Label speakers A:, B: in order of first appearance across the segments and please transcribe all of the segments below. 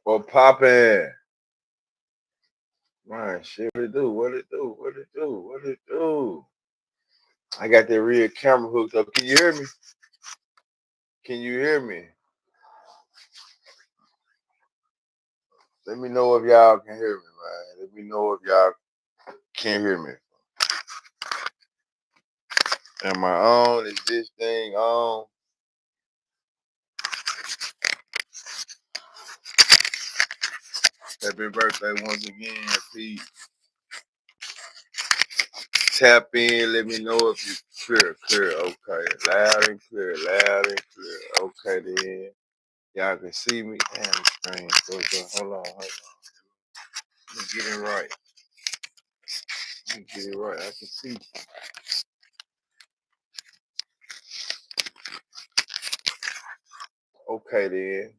A: What poppin'? Man, shit, what it do? What it do? What it do? What it do? I got that rear camera hooked up. Can you hear me? Can you hear me? Let me know if y'all can hear me, man. Let me know if y'all can hear me. Am I on? Is this thing on? Happy birthday once again, Pete. Tap in. Let me know if you clear. Okay, loud and clear. Okay, then y'all can see me. Damn, the screen. Hold on. Let me get it right. I can see. Okay, then.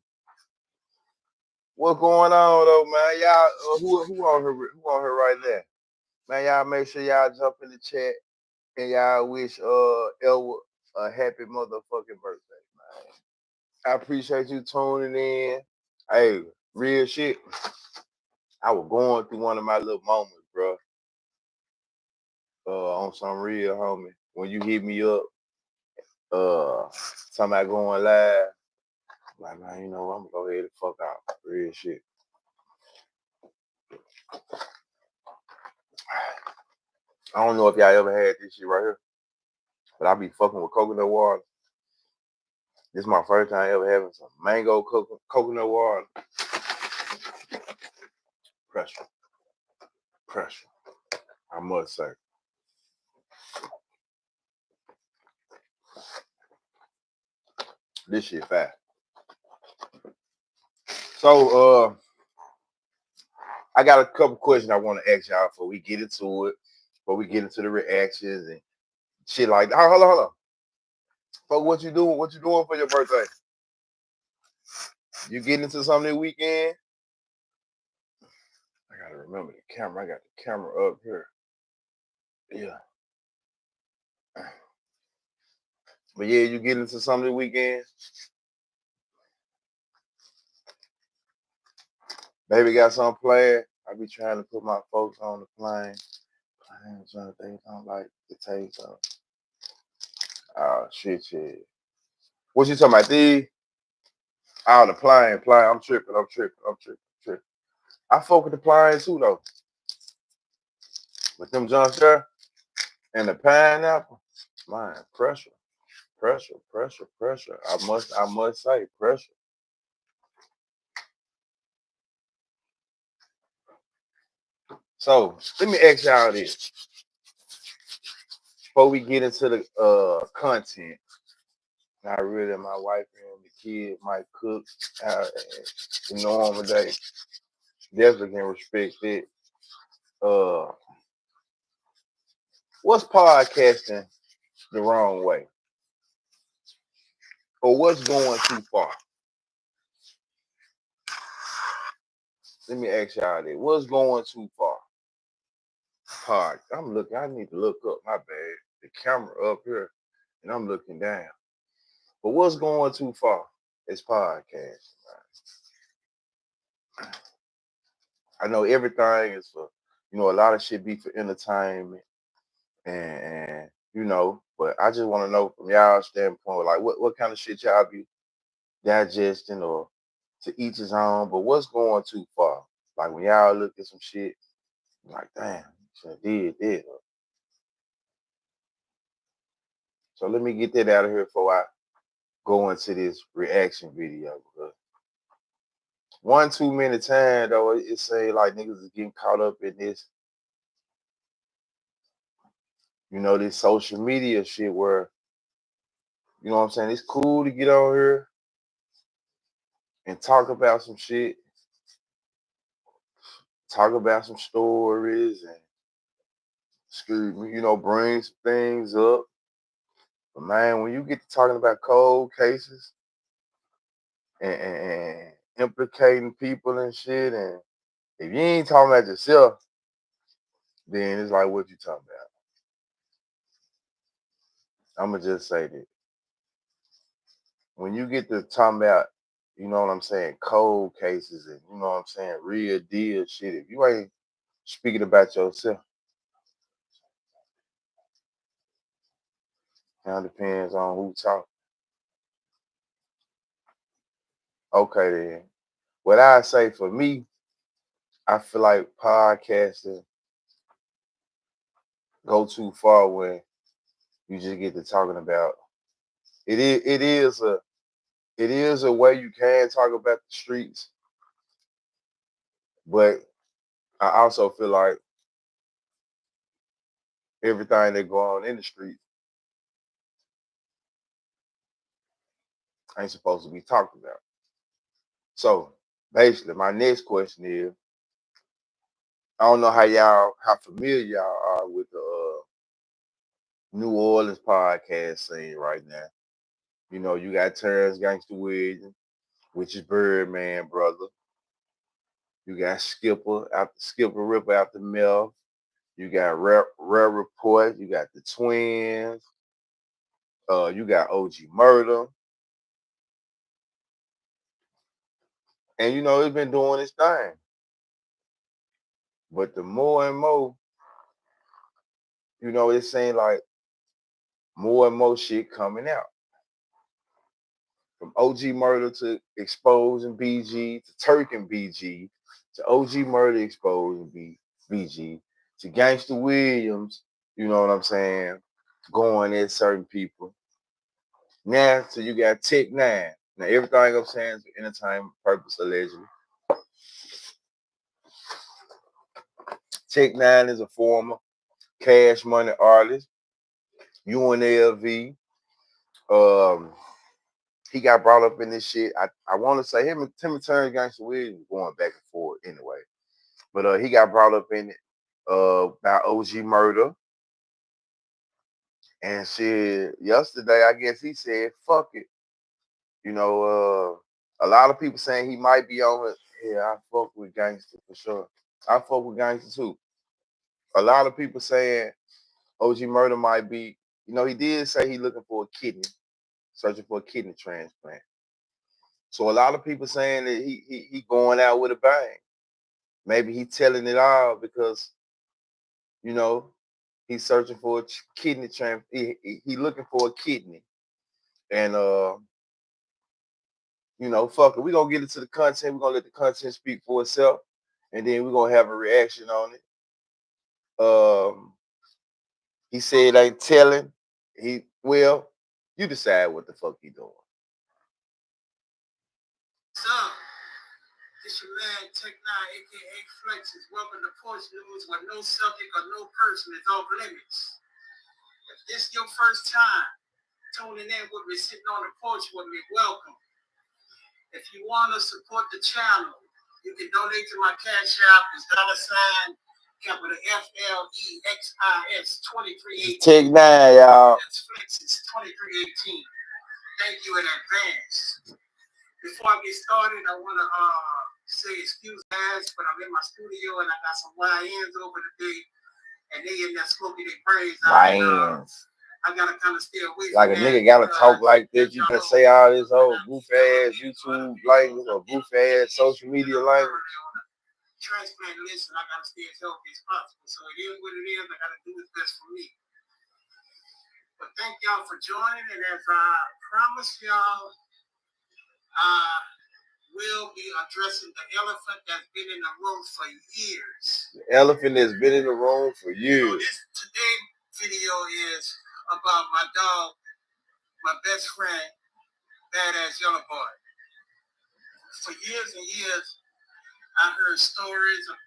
A: What's going on though, man? Y'all, who on here? Who on here right now? Man, y'all make sure y'all jump in the chat and y'all wish Elwood a happy motherfucking birthday, man. I appreciate you tuning in. Hey, real shit. I was going through one of my little moments, bro. On some real homie. When you hit me up, talking about going live, like man, you know, I'm gonna go ahead and fuck out. Real shit. I don't know if y'all ever had this shit right here, but I be fucking with coconut water. This is my first time ever having some mango coconut water. Pressure. I must say. This shit fast. So I got a couple questions I want to ask y'all before we get into it, before we get into the reactions and shit like that. Hold on. Fuck, what you doing? What you doing for your birthday? You getting into something this weekend? I gotta remember the camera. I got the camera up here. Yeah. But yeah, you getting into something this weekend? Baby got something planned. I be trying to put my folks on the plane. They don't like the taste of. Oh shit. What you talking about? The the plane. I'm tripping. I fuck with the plane too though. With them jumps there and the pineapple, man, pressure. I must say pressure. So let me ask y'all this before we get into the content. Not really, my wife and the kid might cook the normal day. Definitely can respect it. Uh, what's podcasting the wrong way? Or what's going too far? Let me ask y'all this. What's going too far? I'm looking, I need to look up, my bad. The camera up here, and I'm looking down. But what's going too far? It's podcast. I know everything is for, a lot of shit be for entertainment and but I just want to know from y'all standpoint, like what kind of shit y'all be digesting or to each his own, but what's going too far? Like when y'all look at some shit, like damn, should did this. So let me get that out of here before I go into this reaction video. Because one too many times though, it say like niggas is getting caught up in this, this social media shit where, you know what I'm saying? It's cool to get on here and talk about some shit, talk about some stories and bring some things up. But man, when you get to talking about cold cases and implicating people and shit, and if you ain't talking about yourself, then it's like, what you talking about? I'm gonna just say that when you get to talking about you know what I'm saying, cold cases and, you know what I'm saying, real deal shit. If you ain't speaking about yourself, now depends on who talk. Okay then. What I say for me, I feel like podcasting go too far when you just get to talking about it is a way you can talk about the streets, but I also feel like everything that go on in the street ain't supposed to be talked about. So basically, my next question is, I don't know how familiar y'all are with the New Orleans podcast scene right now. You know, you got Terrence Gangster Williams, which is Birdman brother. You got Skipper Ripper after Mel. You got Rare Report. You got the Twins. You got OG Murder. And you know, it's been doing its thing. But the more and more, you know, it seems like more and more shit coming out. From OG Murder to exposing BG to Turk and BG to OG Murder exposing BG to Gangster Williams, you know what I'm saying, going at certain people. Now, so you got Tech Nine. Now, everything I'm saying is for entertainment purpose, allegedly. Tech Nine is a former Cash Money artist, UNLV. He got brought up in this shit. I want to say him and Terrence Gangster Williams going back and forth anyway. But he got brought up in it about OG Murder. And shit, yesterday, I guess he said, fuck it. You know, a lot of people saying he might be on it. Yeah, I fuck with Gangster for sure. I fuck with Gangster too. A lot of people saying OG Murder might be, you know, he did say he looking for a kidney, searching for a kidney transplant. So a lot of people saying that he going out with a bang. Maybe he telling it all because, you know, he's searching for a kidney transplant. He looking for a kidney. And you know, fuck it. We're gonna get into the content. We're gonna let the content speak for itself. And then we're gonna have a reaction on it. He said ain't telling. You decide what the fuck he doing. So, this your man Tech Nine, aka Flexes. Welcome to Porch News, where no subject or no person is off limits. If this your first time tuning in with me, sitting on the porch with me, welcome. If you want to support the channel, you can donate to my cash app. It's $ capital FLEXIS 2318. Tech Nine, y'all. That's Flexes 2318. Thank you in advance. Before I get started, I want to say excuse guys, but I'm in my studio and I got some YNs over today, and they in there smoking their brains out. YNs. I gotta kind of stay away from like a nigga gotta talk like this. You gotta say all this old goof ass YouTube language or goof ass social media language. Transplant list, and I gotta stay as healthy as possible. So it is what it is. I gotta do what's best for me. But thank y'all for joining, and as I promised y'all, will be addressing the elephant that's been in the room for years. The elephant that's been in the room for years. So this today's video is about my dog, my best friend, Badass Yellow Boy. For years and years, I heard stories of,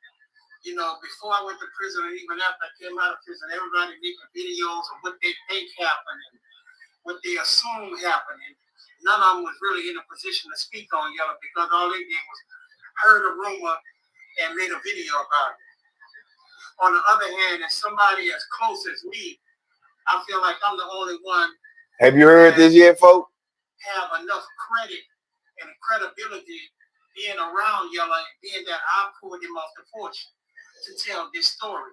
A: you know, before I went to prison and even after I came out of prison, everybody making videos of what they think happened and what they assume happened. And none of them was really in a position to speak on Yellow because all they did was heard a rumor and made a video about it. On the other hand, as somebody as close as me, I feel like I'm the only one. Have you heard this yet, folks? Have enough credit and credibility being around Yellow and being that I pulled him off the porch to tell this story.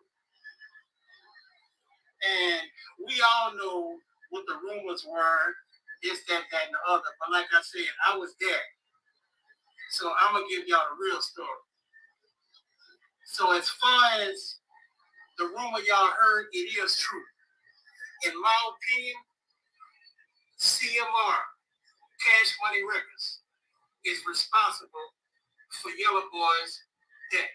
A: And we all know what the rumors were, this, that, and the other. But like I said, I was there.
B: So I'm gonna give y'all the real story. So as far as the rumor y'all heard, it is true. In my opinion, CMR, Cash Money Records, is responsible for Yellow Boy's death.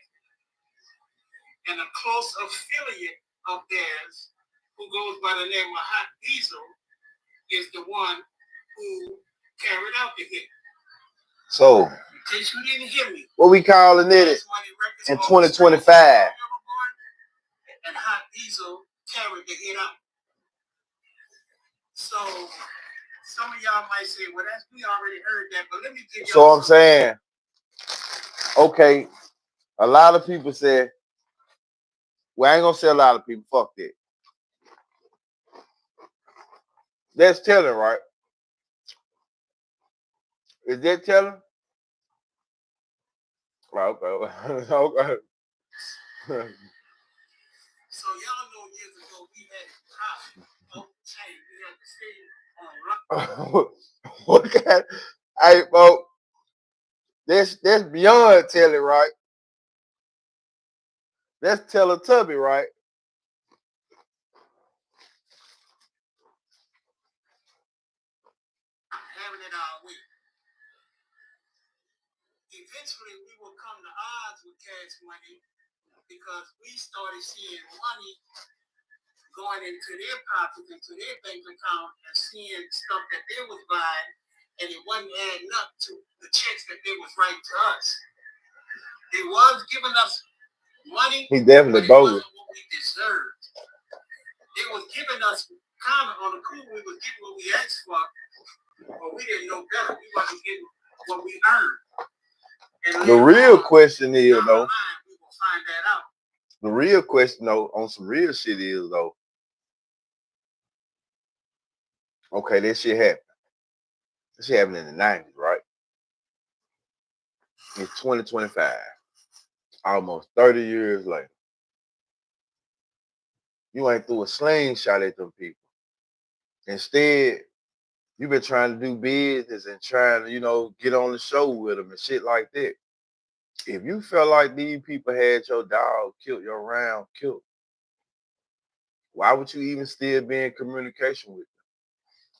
B: And a close affiliate of theirs, who goes by the name of Hot Diesel, is the one who carried out the hit.
A: So,
B: in case you didn't hear me,
A: what we calling it in 2025?
B: And Hot Diesel carried the hit out. So some of y'all might say, well, we already heard that, but let me give y'all.
A: So I'm saying, okay, a lot of people say, well, I ain't gonna say a lot of people, fuck that. That's telling, right? Is that telling? Right, okay. Okay.
B: So y'all know years ago we had a chain. We had to stay on.
A: What kind? Hey, folks, that's beyond telling, right? That's Teletubby, right?
B: Having it our way. Eventually, we will come to odds with Cash Money because we started seeing money going into their pockets, into their bank account, and seeing stuff that they was buying, and it wasn't adding up to the checks that they was writing to us. They was giving us money.
A: He definitely bogus.
B: What we deserved. They was giving us kind of on the cool. We was getting what we asked for, but we didn't know better. We wasn't getting what we earned. And
A: the real question is, though,
B: we will find that out.
A: The real question, though, on some real shit is, though, okay, this shit happened. This shit happened in the 90s, right? It's 2025, almost 30 years later. You ain't threw a slingshot at them people. Instead, you've been trying to do business and trying to, get on the show with them and shit like that. If you felt like these people had your dog killed, your round killed, why would you even still be in communication with them?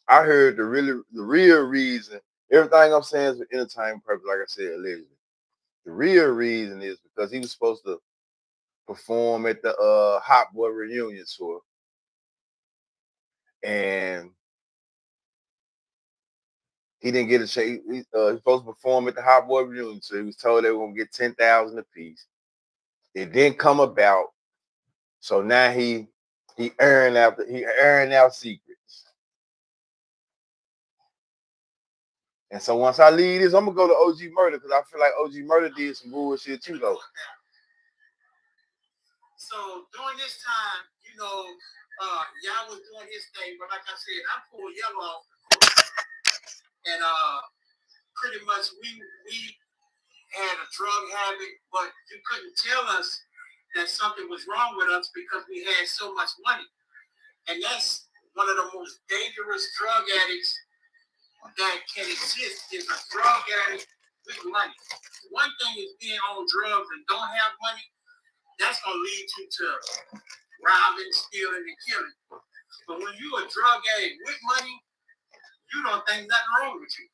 A: I heard the real reason. Everything I'm saying is for entertainment purpose, like I said, allegedly. The real reason is because he was supposed to perform at the Hotboy reunion tour, and he didn't get a chance. He was supposed to perform at the Hotboy reunion tour. He was told they were gonna get 10,000 apiece. It didn't come about, so now he airing out secrets. And so once I leave this, I'm gonna go to OG Murder because I feel like OG Murder did some bullshit too, though.
B: So during this time, y'all was doing his thing, but like I said, I pulled Yellow off the court, and pretty much we had a drug habit, but you couldn't tell us that something was wrong with us because we had so much money, and that's one of the most dangerous drug addicts that can exist is a drug addict with money. One thing is being on drugs and don't have money. That's going to lead you to robbing, stealing, and killing. But when you're a drug addict with money, you don't think nothing wrong with you.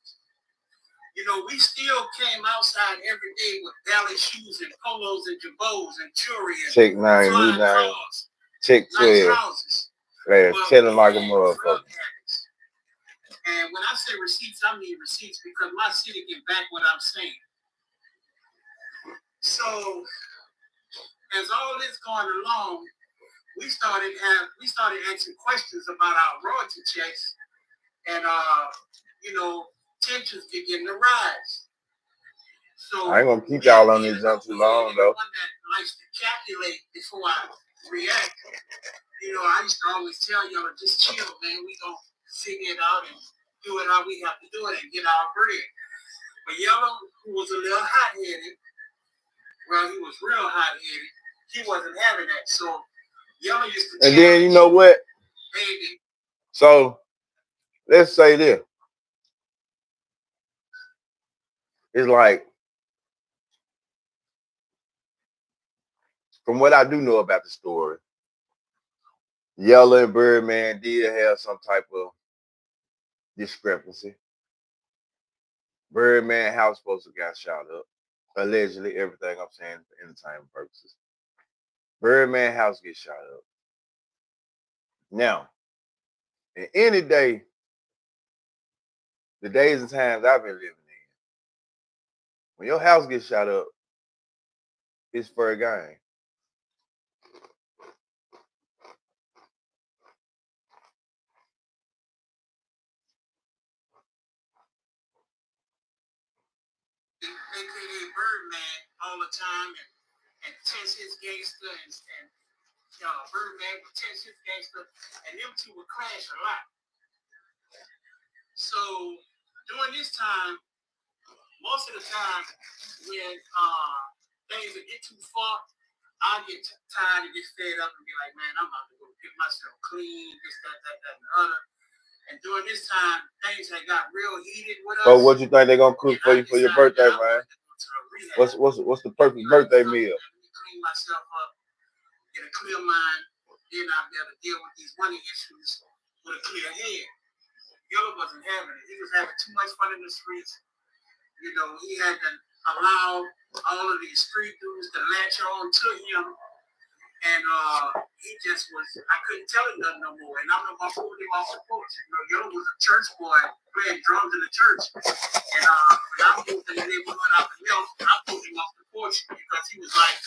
B: We still came outside every day with ballet shoes and polos and jabots and jewelry and
A: Check 9, new 9,
B: cars,
A: check 12.
B: nice houses.
A: They're chilling like a motherfucker.
B: And when I say receipts, I mean receipts because my city can back what I'm saying. So as all this going along, we started asking questions about our royalty checks, and tensions begin to rise. So
A: I ain't gonna keep y'all on this jump too long, though.
B: One that likes to calculate before I react. I used to always tell y'all, just chill, man. We gonna figure it out and do it how we have to do it and get our bread. But Yellow, who was a little hot-headed, well, he was real hot-headed. He wasn't having that. So Yellow used to.
A: And then you know what?
B: Baby.
A: So let's say this. It's like from what I do know about the story, Yella and Birdman did have some type of discrepancy. Birdman house supposed to got shot up. Allegedly, everything I'm saying for entertainment purposes. Birdman house gets shot up. Now, in any day, the days and times I've been living in, when your house gets shot up, it's for a game.
B: AKA Birdman all the time and tense his gangster and Birdman would tense his gangster and them two would clash a lot. So during this time, most of the time when things would get too far, I get tired and get fed up and be like, man, I'm about to go get myself clean, this, that, and the other. And during this time, things had got real heated with us.
A: So what you think they're gonna cook for you for your birthday, man? What's the perfect birthday meal?
B: Let me clean myself up, get a clear mind, then I'll be able to deal with these money issues with a clear head. Yellow wasn't having it. He was having too much fun in the streets. You know, he had to allow all of these street dudes to latch on to him. And he just was, I couldn't tell him nothing no more. And I remember I pulled him off the porch. You know, Yellow was a church boy playing drums in the church. And when I moved in the neighborhood out the milk, I pulled him off the porch because he was like,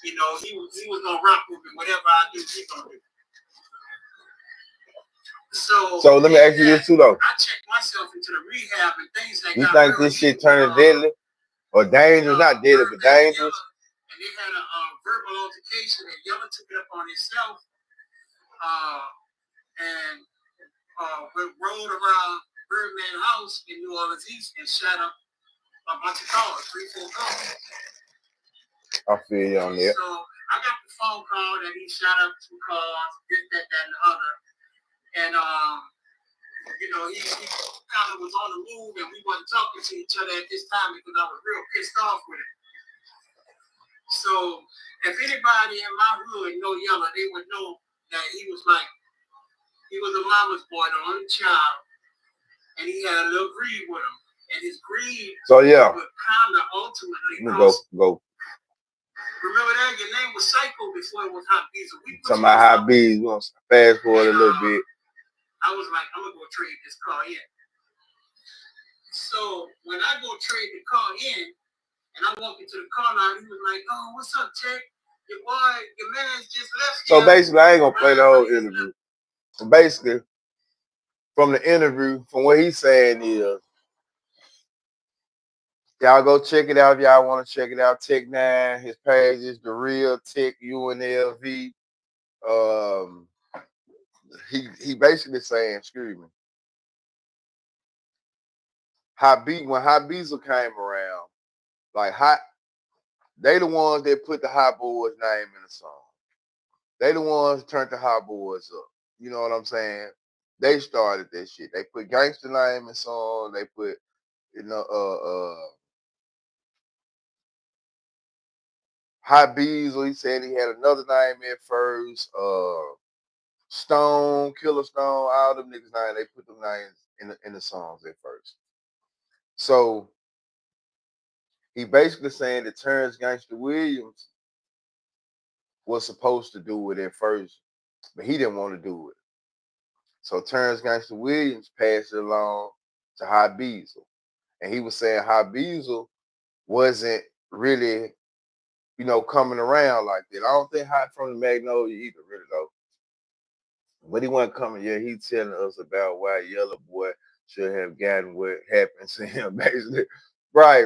B: you know, he was going to rock with me. Whatever I do, he's going to do. So
A: let me ask you this too, though.
B: I checked myself into the rehab and things that
A: you think this shit turning deadly or dangerous? Not deadly, but dangerous.
B: And they had a verbal altercation, and Yella took it up on himself, and rode around Birdman House in New Orleans East and shot up a bunch of cars, 3-4 cars.
A: I feel you on that.
B: So I got the phone call that he shot up 2 cars, this, that, and the other. And, you know, he kind of was on the move and we wasn't talking to each other at this time because I was real pissed off with him. So if anybody in my hood know Yella, they would know that he was a mama's boy, the only child. And he had a little greed with him. And his greed would kind of ultimately
A: go.
B: Remember that? Your name was Psycho before it was Hot Bees.
A: Talking about Hot Bees. We're going to fast forward a little bit.
B: I was like, I'm going to go trade this car in. So when I go trade the car in, and I walk into the car now, he was like, oh, what's up, Jack? Your man's just left.
A: So basically, I ain't going to play the whole interview. So basically, from the interview, from what he's saying is, y'all go check it out if y'all want to check it out. Tech 9, his page is The Real Tech UNLV. He basically saying, excuse me, when Hot Beezel came around, like they the ones that put the Hot Boys name in the song. They the ones turned the Hot Boys up. You know what I'm saying? They started that shit. They put Gangsta name in the song. They put, Hot Beezel. He said he had another name at first. Stone, Killer Stone, all them niggas names. They put them names in the songs at first. So he basically saying that Terrence Gangsta Williams was supposed to do it at first, but he didn't want to do it. So Terrence Gangsta Williams passed it along to Hot Beezel. And he was saying Hot Beezel wasn't really, coming around like that. I don't think Hot from the Magnolia either, really, though. But he wasn't coming. Yeah, he's telling us about why Yellow Boy should have gotten what happened to him, basically. Right.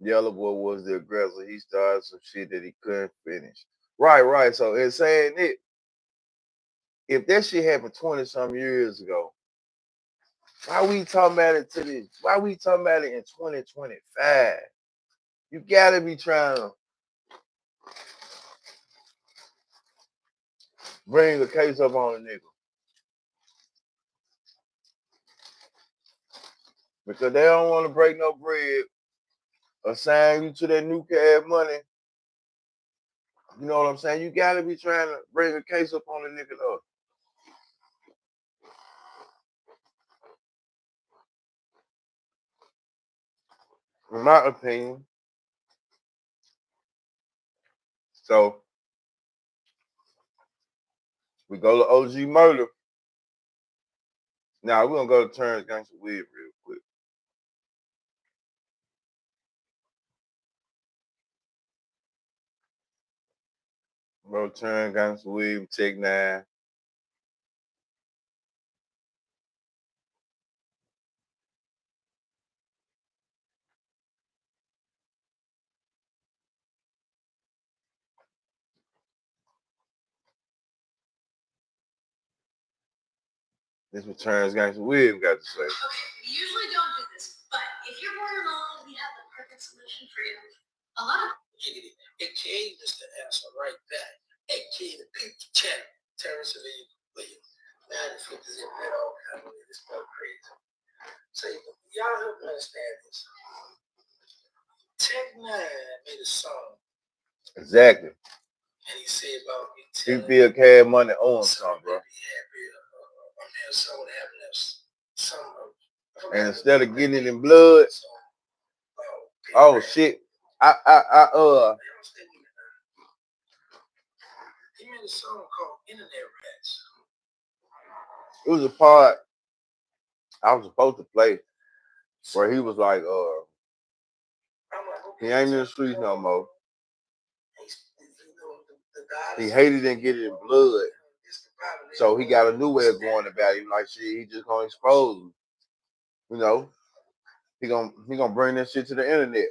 A: Yellow Boy was the aggressor. He started some shit that he couldn't finish. Right. So in saying it, if that shit happened 20-some years ago, why we talking about it to this? Why we talking about it in 2025? You gotta be trying to bring a case up on a nigga. Because they don't want to break no bread assign you to that new Cash Money. You know what I'm saying? You gotta be trying to bring a case up on the nigga though. In my opinion. So we go to OG Murder. Now we're gonna go to Terrence Gangsta Weed real quick. Bro, Terrence Gangsta Weed, Tech 9. This is what Terrence Gangsta Weed got to say.
B: Okay, we usually don't do this, but if you're bored alone, we have the perfect solution for you. A lot of AKA Mr. Answer right back. AKA the people channel. Terrence and William. Man, the flip is in that all kind of way. This stuff crazy. So y'all help me understand this. Tech 9 made a song.
A: Exactly.
B: And he said about me
A: he feel Cash Money on something, bro. And instead of getting it in blood, oh shit.
B: He made a song called Internet Rats.
A: It was a part I was supposed to play where he was like, he ain't in the streets no more. He hated and get it in blood. So he got a new way of going about it. Like shit, he just gonna expose him. You know? He gonna bring that shit to the internet.
B: Yeah.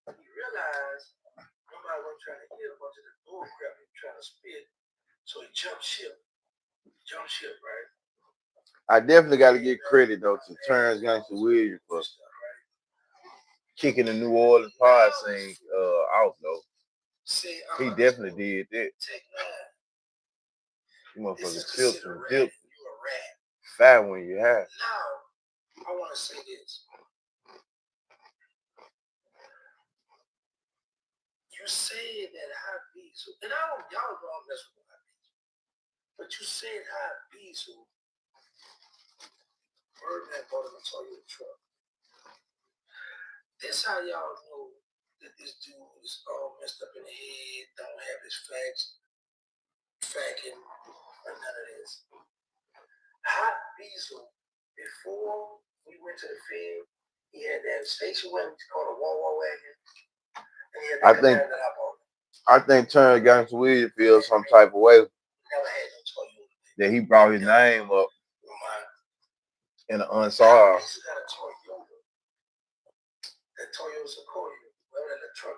B: You realize nobody was trying to hear a bunch of the bull crap he trying to spit. So he jumped ship. Right?
A: I definitely gotta give credit though to Terrence Gangsta Williams for kicking the New Orleans pod scene out though. He definitely did that. You motherfuckers tilt and dip. Fat when you have.
B: Now, I want to say this. You said that High Diesel, and y'all don't mess with High Diesel, but you said High Diesel, Birdman bought him a Toyota truck. That's how y'all know that this dude is all messed up in the head, don't have his facking, or none of this. Hot Diesel, before we went to the Fed, he had that station wagon called a Wah wagon. And he had that
A: I think Terrence Gangsta Williams feels some type of way that he brought his name up in an unsolved.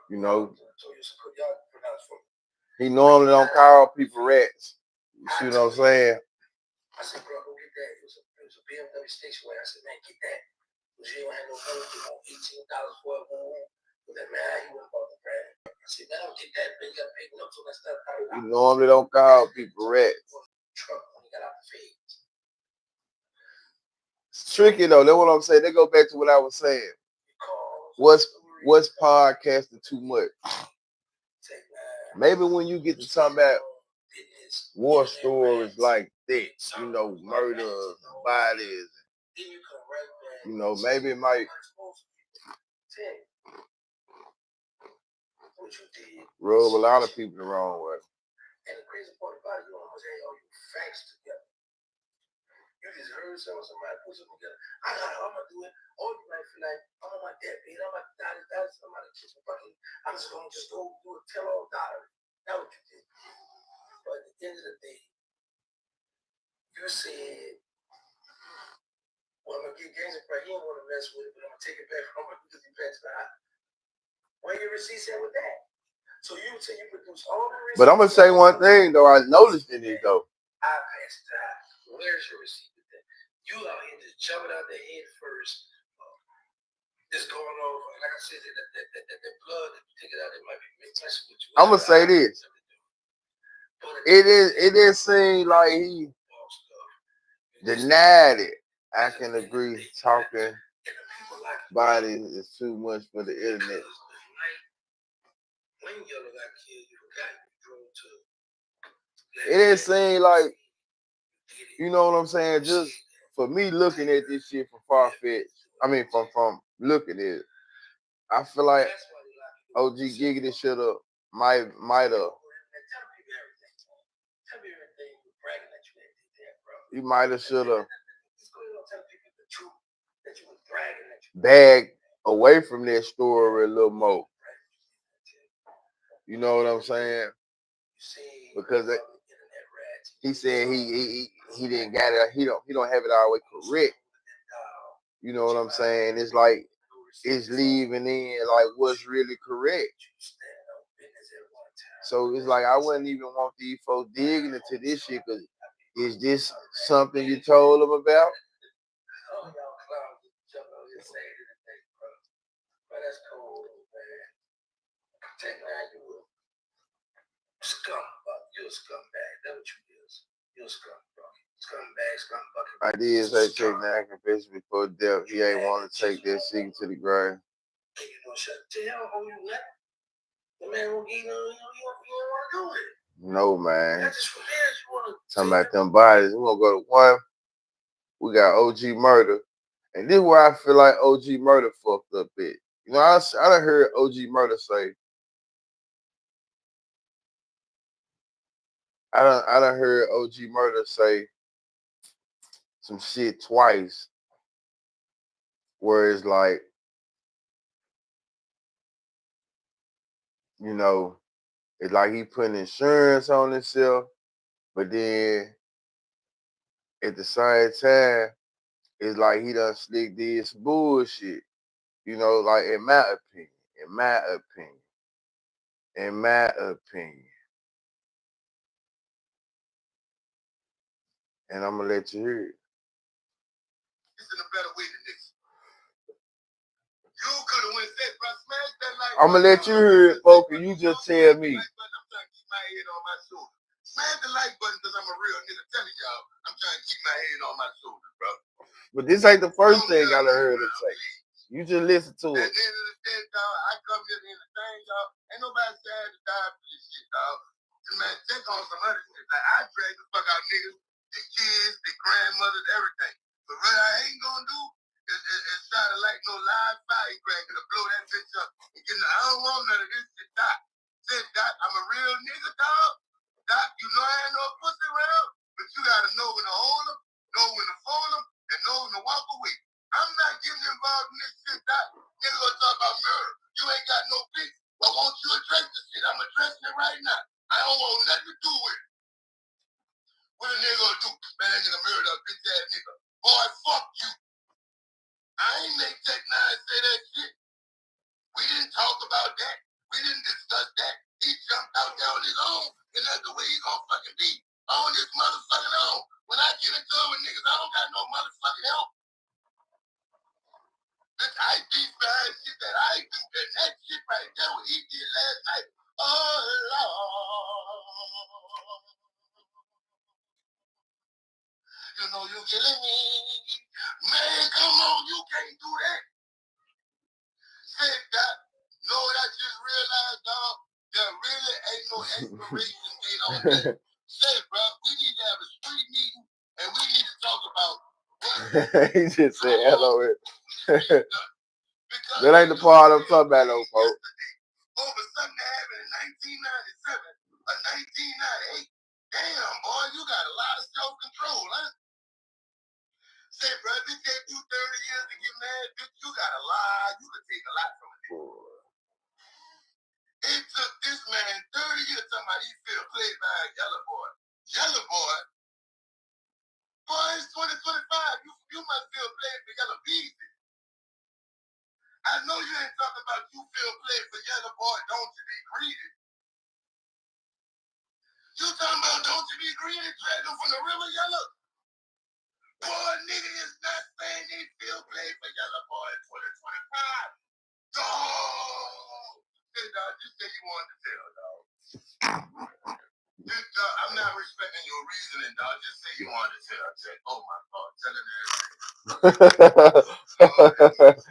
A: You know, he normally don't call people rats. You see what I'm saying?
B: I said, bro, go get that. It was a BMW station wagon. I said, man, get that. Because you don't have no money. You want $18 for it. But that man, he went about the brand. I said, man, I don't get that. Man, you got to pay up so that stuff.
A: You normally don't call people rats.
B: Truck when he got out the Fed.
A: It's tricky though. That's what I'm saying. They go back to what I was saying. What's podcasting too much? Maybe when you get to talking about war stories like that, you know, murder, bodies, you know, maybe it might rub a lot of people the wrong way.
B: And the crazy part about it, you almost had all your facts together. You just heard somebody put something together. I'm gonna do it. Or you might feel like, oh, my dad paid, I'm gonna die, somebody kiss my fucking, I'm just gonna go do a tell all diary. That's what you did. But at the end of the day, you said, well, I'm gonna get Gaines a he don't want to mess with it, but I'm gonna take it back from him because he passed the high. Where your receipts at with that? So you would say you produce all the receipts.
A: But I'm gonna say one thing though, I noticed in it though.
B: I passed the high. Where's your receipt with that? You out here just jumping out the head first. Just going over, like I said, that blood that you take it out, it might be messing with you.
A: I'm gonna say this. It did seem like he denied it. I can agree talking body is too much for the internet. It didn't seem like, you know what I'm saying? Just for me looking at this shit from far-fetched, I mean from looking at it, I feel like OG Giggity should have might have. He might have should have bagged away from that story a little more. You know what I'm saying? Because he said he didn't got it. He don't have it all the way correct. You know what I'm saying? It's like it's leaving in like what's really correct. So it's like I wouldn't even want these folks digging into this shit because is this something you told them about? I did say take the confession before death. He ain't want to take that shit to the grave. No, man. Talking about them bodies. We're going to go to one. We got OG Murder. And this is where I feel like OG Murder fucked up it. You know, I done heard OG Murder say, I done heard OG Murder say some shit twice where it's like, you know, it's like he putting insurance on himself, but then at the same time, it's like he done slick did some bullshit. You know, like in my opinion. And I'm gonna let you hear it. This is a better way than this. You could have went set, bro. Smash that like. I'm gonna let you hear it, folks, and you just tell me. I'm trying to keep my head on my shoulder. Smash the like button because I'm a real nigga telling y'all. I'm trying to keep my head on my shoulder, bro. But this ain't the first thing I done heard him say. You just listen to it. At the end of the day, dog, I come here to entertain y'all. Ain't nobody sad to die for this shit, dog. Man, check on some other shit. Like, I drag the fuck out niggas, the kids, the grandmothers, everything. But what I ain't gonna do is try to like no live firecracker to blow that bitch up. And I don't want none of this shit, Doc. Said, Doc, I'm a real nigga, dog. Doc, you know I ain't no pussy around, but you gotta know when to hold them, know when to fold them, and know when to walk away. I'm not getting involved in this shit, Doc. Nigga gonna talk about murder. You ain't got no bitch. But won't you address this shit? I'm addressing it right now. I don't want nothing to do with it. What a nigga gonna do? Man, that nigga murdered a bitch ass nigga. Boy, fuck you. I ain't make Tech Nine say that shit. We didn't talk about that. We didn't discuss that. He jumped out there on his own, and that's the way he gonna fucking be. On his motherfucking own. When I get into it with niggas, I don't got no motherfucking help. This IP bad shit that I do, and that shit right there, what he did last night. Oh, Lord. You know you killing me. Man, come on, you can't do that. Said that. Know what I just realized, dog? There really ain't no expiration date on that. Say, bro, we need to have a street meeting, and we need to talk about what he just said hello. That ain't the part I'm talking about, though, folks. Over something that happened in 1997 or 1998. Damn, boy, you got a lot of self-control, huh? Say, bro, if it take you 30 years to get mad, bitch, you got a lot. You can take a lot from it. It took this man 30 years to somebody he feel played by a yellow boy. Yellow boy? Boy, it's 2025. You must feel played for yellow bees. I know you ain't talking about you feel played for yellow boy, don't you be greedy. You talking about don't you be greedy, drag them from the river yellow? Boy, nigga is not saying they feel played for yellow boy in 2025. Dog! Hey, dog, you said you wanted to tell, dog. I'm not respecting your reasoning, dog. Just say you wanted to tell. I said, oh my God, tell him everything.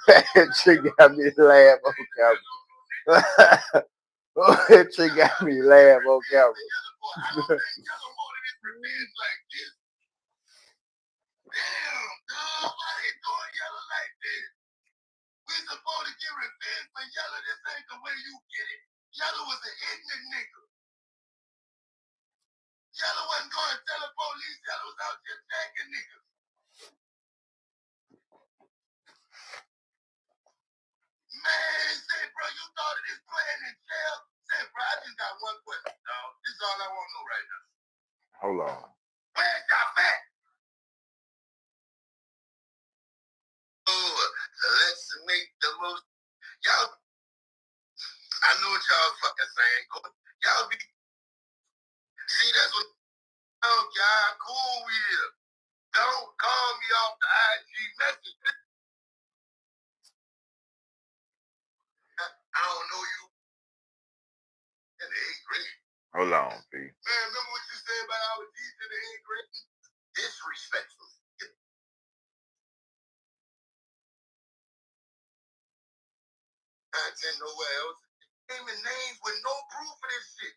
A: That chick got me laugh on camera. That chick got me laugh on camera.
B: Damn, dog, why they doing Yellow like this? We supposed to get revenge for Yellow. This ain't the way you get it. Yellow was an ignorant nigga. Yellow wasn't going to tell the police. Yellow was out there tagging niggas. Man, say, bro, you thought of this plan in jail? Say, bro, I just got one question, dog. This is all I want to know right now.
A: Hold on.
B: Where's y'all at? Oh, let's make the most. Y'all, I know what y'all fucking saying. Y'all be. See, that's what. Y'all cool with. Don't call me off the IG message. I don't know you. In the 8th grade.
A: Hold on, P.
B: Man, remember what you said about our teacher in the 8th grade? Disrespectful. I didn't know where else. Naming names with no proof of this shit.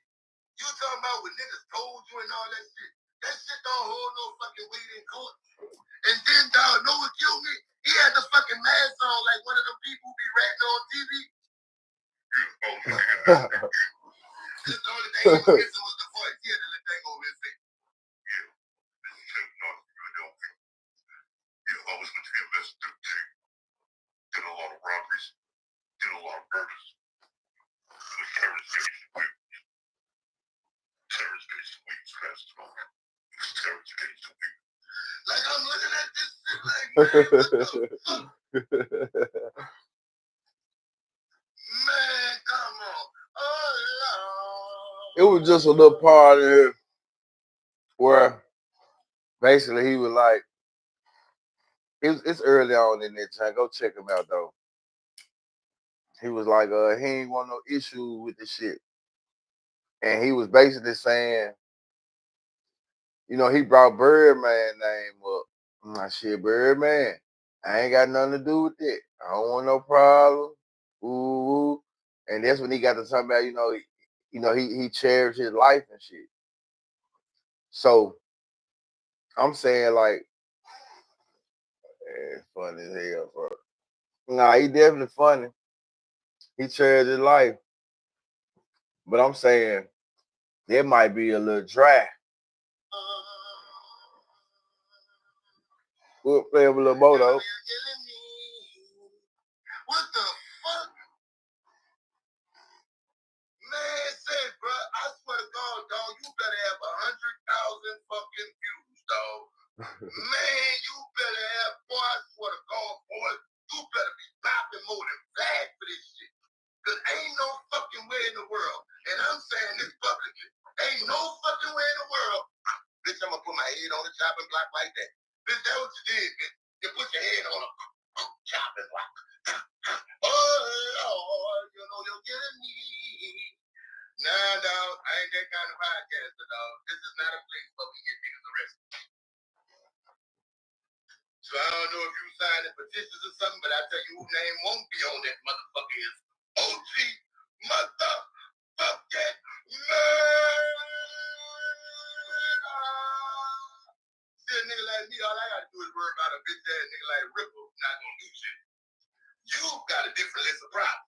B: You talking about what niggas told you and all that shit. That shit don't hold no fucking weight in court. And then, dog, know what killed me? He had the fucking mask on like one of them people who be ratting on TV. This the only thing he was missing was the voice. He had to let that go over his face. Yeah, this is technology, I don't think. Yeah, I was meant to be a mess tape. Did a lot of robberies. Did a lot of murders. It was terrorist-based weeks. Terrorist-based weeks, fast talk. It was terrorist-based weeks. Like, I'm looking at this shit like, man, what the fuck? Man, come on. Oh, Lord.
A: It was just a little part of it where basically he was like, it's early on in that time. Go check him out though. He was like, he ain't want no issue with the shit. And he was basically saying, you know, he brought Birdman name up. I'm like, shit, Birdman, I ain't got nothing to do with it. I don't want no problem. Ooh. And that's when he got to talking about, he cherished his life and shit. So I'm saying like, it's funny as hell, bro. Nah, he definitely funny. He cherished his life. But I'm saying it might be a little dry. We'll play a little more though.
B: What the fuck? Man, say, bro, I swear to God, dog, you better have 100,000 fucking views, dog. Man, you better have, boy, I swear to God, boy, you better be popping more than flag for this shit. Because ain't no fucking way in the world, and I'm saying this publicly, ain't no fucking way in the world, bitch, I'm gonna put my head on the chopping block like that. Bitch, that's what you did, bitch. You put your head on a chopping block. Oh, Lord, you know you're killing me. Nah, dog, I ain't that kind of podcaster, dog. This is not a place where we get niggas arrested. So I don't know if you signing petitions or something, but I tell you whose name won't be on that motherfucker is OG motherfucking murder. See a nigga like me, all I gotta do is worry about a bitch ass nigga like Ripple not gonna do shit. You got a different list of problems.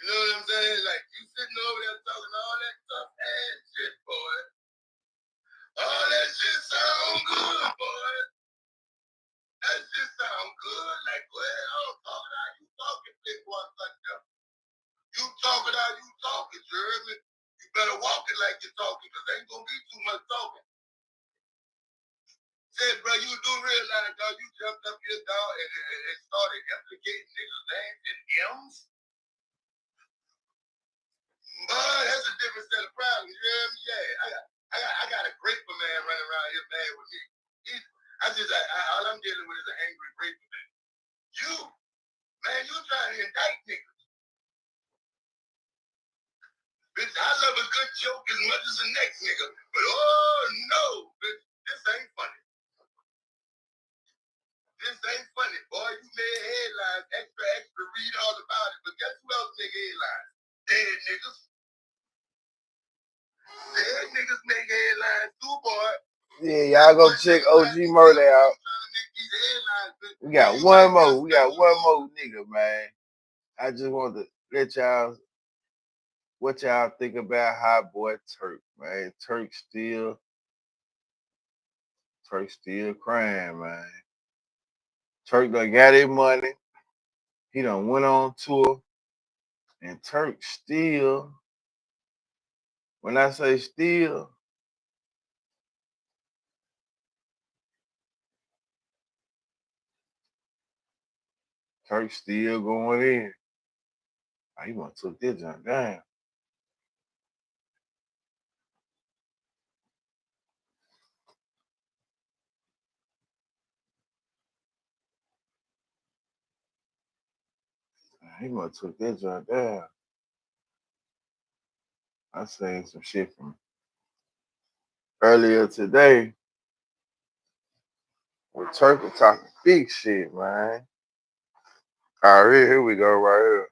B: You know what I'm saying? Like, you sitting over there talking all that tough ass shit, boy. All that shit sound good, boy. That shit sound good. Like, well, I'm talking how you talking, big boy, thunder. You talking how you talking, you heard me? You better walk it like you're talking, because ain't gonna be too much talking. Said, bro, you do realize, dog, you jumped up here, dog, and started implicating niggas' names in M's? But that's a different set of problems, you hear me? Yeah, I got a graper man running around here mad with me. All I'm dealing with is an angry graper man. You, man, you trying to indict niggas. Bitch, I love a good joke as much as the next nigga, but oh no,
A: Yeah, y'all go check OG Murder out. We got one more. We got one more nigga, man. I just want to let y'all what y'all think about Hot Boy Turk, man. Turk still crying, man. Turk done got his money. He done went on tour. And Turk still, when I say still, Turk still going in. Oh, he want to took this junk down. He want to took that junk down. I seen some shit from earlier today with Turk was talking big shit, man. All right, here we go, right here.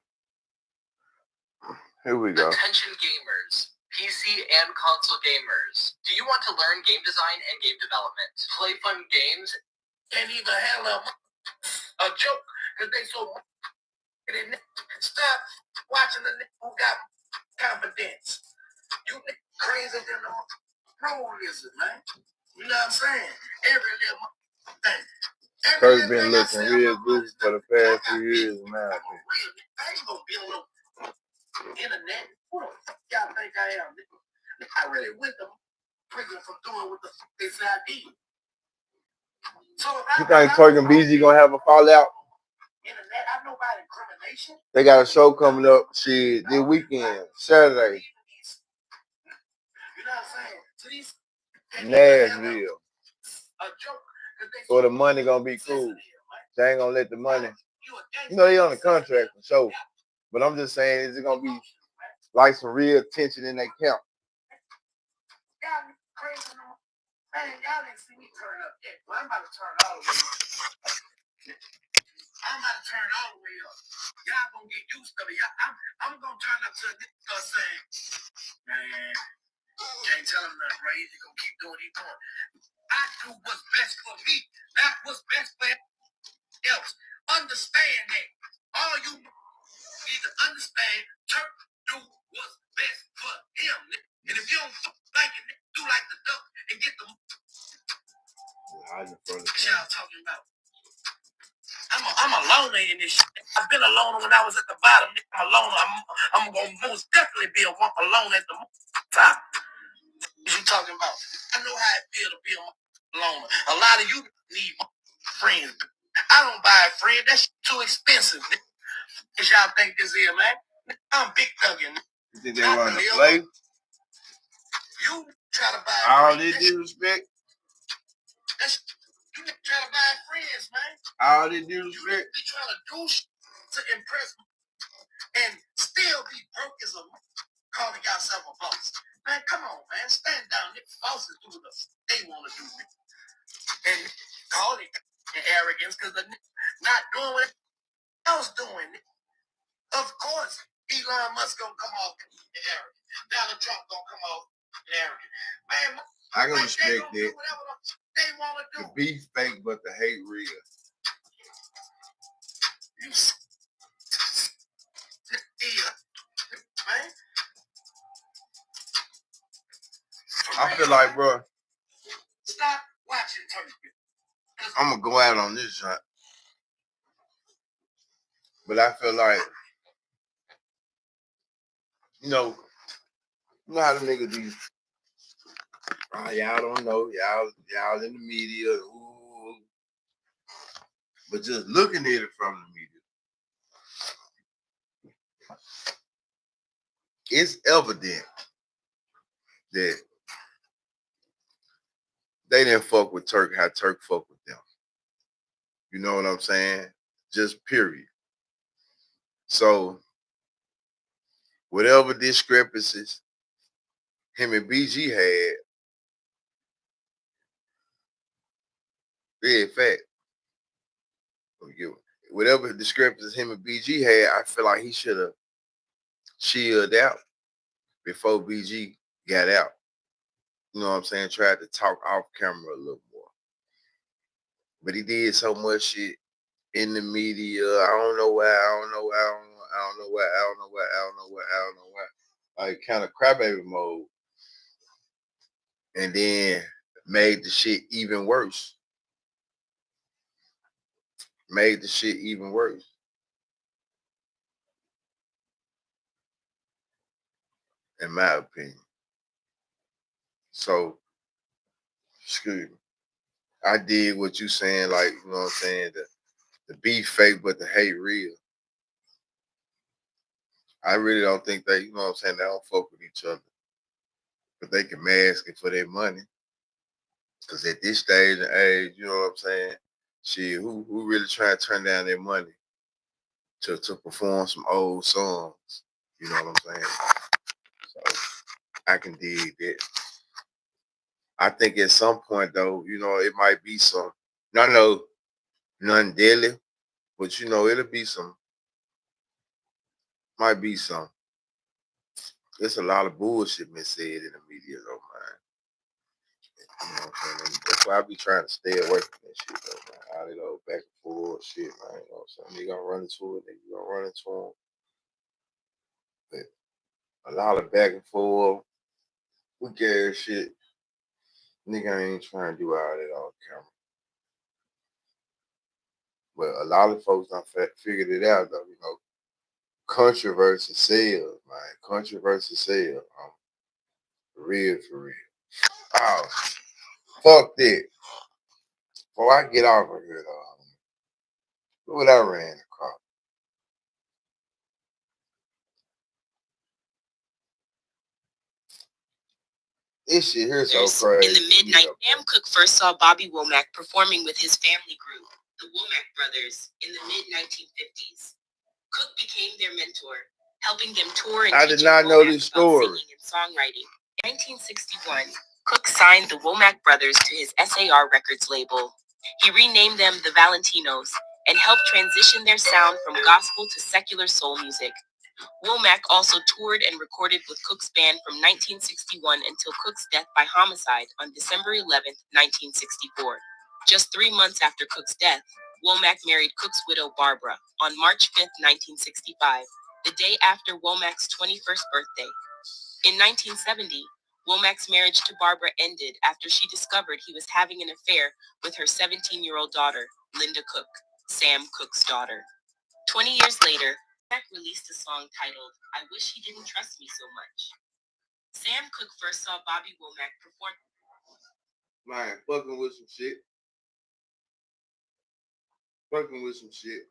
A: Here we go.
B: Attention gamers, PC and console gamers. Do you want to learn game design and game development? Play fun games and even hell a joke because they so stop watching the nigga who got confidence. You crazy than the rule is it, man? You know what I'm saying? Every little thing.
A: Turk been looking real goofy for the past few years now.
B: I ain't gonna be on no internet. Who the fuck y'all think I am? I really went to prison from doing what the fuck they said I did. So
A: you think Turk and BG gonna have a fallout?
B: Internet, I know about incrimination.
A: They got a show coming up, shit, this weekend, Saturday.
B: You know what I'm saying? So these
A: Nashville.
B: a joke.
A: So the money gonna be cool. They ain't gonna let the money. You know they on the contract for sure. But I'm just saying, is it gonna be like some real tension in that camp?
B: Y'all crazy, man. Y'all didn't see me turn up yet. Well, I'm about to turn all the way up. I'm about to turn all the way up. Y'all gonna get used to it. I'm gonna turn up to a nigga saying, man, can't tell him nothing, right? He's gonna keep doing what he's doing. I do what's best for me, not what's best for else. Understand that. All you need to understand, Turk do what's best for him. And if you don't like it, do like the duck and get the what y'all talking about. I'm a loner in this shit. I've been a loner when I was at the bottom. I'm a loner. I'm gonna most definitely be a loner at the top. What you talking about? I know how it feels to be a loner. A lot of you need friends. I don't buy a friend. That shit too expensive. As y'all think this is, man. I'm big thugging.
A: You think they want to play?
B: You try to buy
A: all this disrespect.
B: You try to buy friends, man.
A: All this disrespect.
B: You be trying to do shit to impress me and still be broke as a calling yourself a boss. Man, come on, man. Stand down. Bosses do the they want to do. And call it arrogance because they're not doing what else doing. Of course, Elon Musk gonna come off arrogant. Donald Trump gonna come off arrogant. Man,
A: I can respect that.
B: They want to do.
A: The beef fake, but the hate real.
B: You man.
A: I feel like, bro.
B: Stop watching Turkey.
A: I'm gonna go out on this shot. But I feel like, you know how the niggas do. Y'all don't know. Y'all in the media. Ooh. But just looking at it from the media, it's evident that they didn't fuck with Turk how Turk fuck with them. You know what I'm saying? Just period. So, whatever discrepancies him and BG had, they in fact, whatever discrepancies him and BG had, I feel like he should have chilled out before BG got out. you know what I'm saying, tried to talk off camera a little more. But he did so much shit in the media. I don't know why. I don't know why. I don't know why. I don't know why. I don't know why. I don't know why. Like kind of crybaby mode, and then made the shit even worse. Made the shit even worse. In my opinion. So, excuse me. I did what you saying, like, you know what I'm saying, the beef fake, but the hate real. I really don't think they, you know what I'm saying, they don't fuck with each other. But they can mask it for their money. Because at this stage and age, you know what I'm saying, shit, who really trying to turn down their money to perform some old songs? You know what I'm saying? So I can dig that. I think at some point though, you know, it might be some, I know nothing deadly, but you know, it'll be some, might be some. There's a lot of bullshit been said in the media though, man. You know what I'm saying? That's why I be trying to stay away from that shit though, man. All that old back and forth shit, man. You know what I'm saying? They gonna run into it, they gonna run into them. But a lot of back and forth, who cares shit. Nigga ain't trying to do all that on camera. But a lot of folks done figured it out though, you know. Controversy sells, man. Controversy sells. For real, for real. Oh, fuck that. Before I get off of here though, look what I ran across. This shit here so crazy.
B: In the midnight, Sam Cooke first saw Bobby Womack performing with his family group, the Womack Brothers, in the mid-1950s. Cooke became their mentor, helping them tour and
A: I did not know this story.
B: Singing and songwriting. In 1961, Cooke signed the Womack Brothers to his SAR Records label. He renamed them the Valentinos and helped transition their sound from gospel to secular soul music. Womack also toured and recorded with Cooke's band from 1961 until Cooke's death by homicide on December 11, 1964. Just 3 months after Cooke's death, Womack married Cooke's widow Barbara on March 5, 1965, the day after Womack's 21st birthday. In 1970, Womack's marriage to Barbara ended after she discovered he was having an affair with her 17-year-old daughter, Linda Cooke, Sam Cooke's daughter. 20 years later, Womack released a song titled, I Wish He Didn't Trust Me So Much. Sam Cooke first saw Bobby Womack perform.
A: Man, fucking with some shit. Fucking with some shit.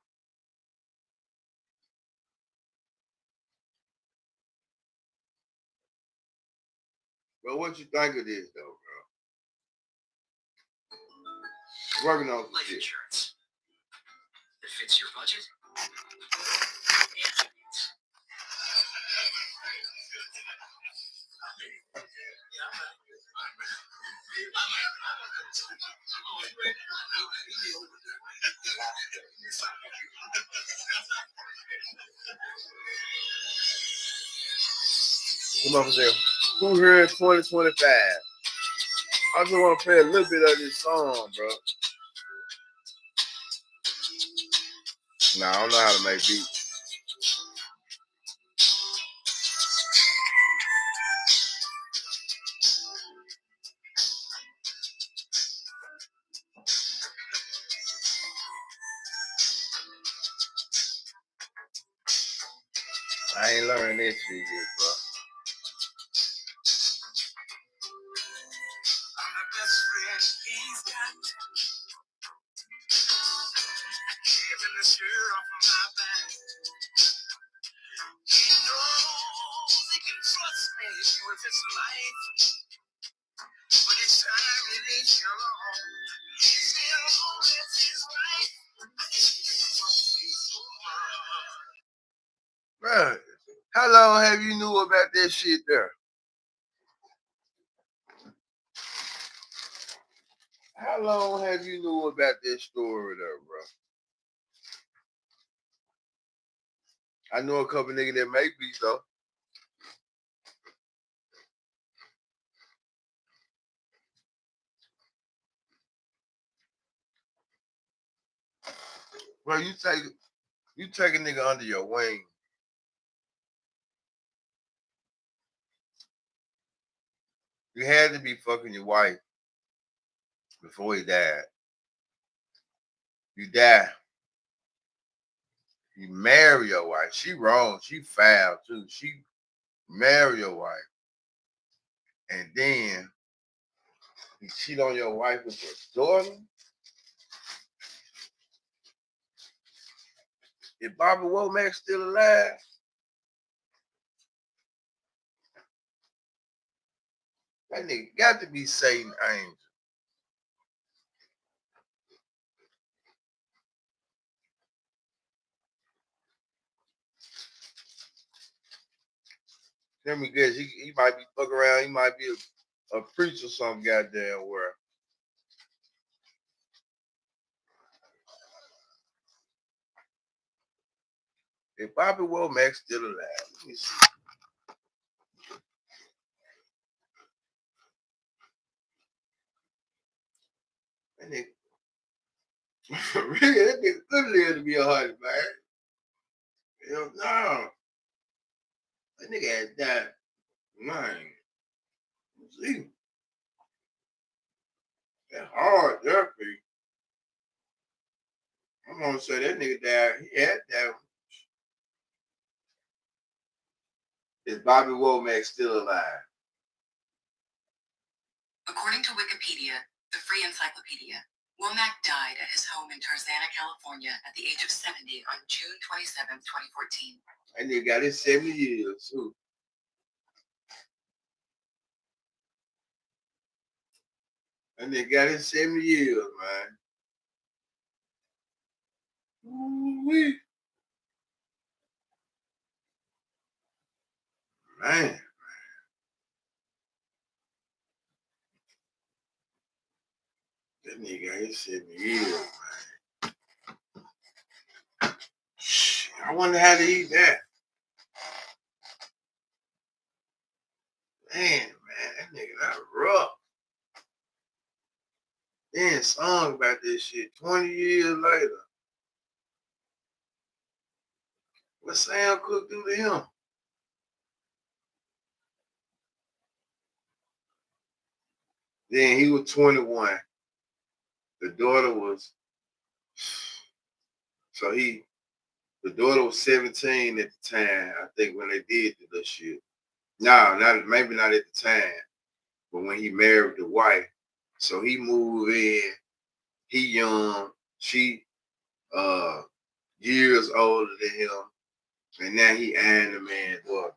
A: But what you think of this though, bro? Working on some
B: Life
A: shit.
B: insurance. It fits your budget.
A: Come on, there. Who here in 2025? I just want to play a little bit of this song, bro. Nah, I don't know how to make beats. I ain't learned this shit yet, bro. Bro, how long have you knew about that shit there? How long have you knew about that story there, bro? I know a couple niggas that make beats though. Bro, you take a nigga under your wing. You had to be fucking your wife before he died. You die. You marry your wife. She wrong. She foul too. She marry your wife. And then you cheat on your wife with your daughter. If Bobby Womack's still alive, that nigga got to be Satan angel. Let me guess, he might be fucking around. He might be a preacher some goddamn where. If Bobby Womack's still alive, let me see. That nigga, really, that nigga could live to be 100, man. Hell no. That nigga had died. Man. See? That hard, definitely. I'm gonna say that nigga died. He had that. Is Bobby Womack still alive?
B: According to Wikipedia, the free encyclopedia, Womack died at his home in Tarzana, California at the age of 70 on June 27, 2014.
A: And they got his 70 years, too. And they got his 70 years, man. Ooh-wee. Man. That nigga got his 70 years, man. I wonder how to eat that. Man, that nigga, that rough. Then song about this shit 20 years later. What Sam Cooke do to him? Then he was 21. The daughter was, the daughter was 17 at the time, I think, when they did the little shit. No, maybe not at the time, but when he married the wife. So he moved in, he young, she years older than him, and now he eyeing the man's daughter.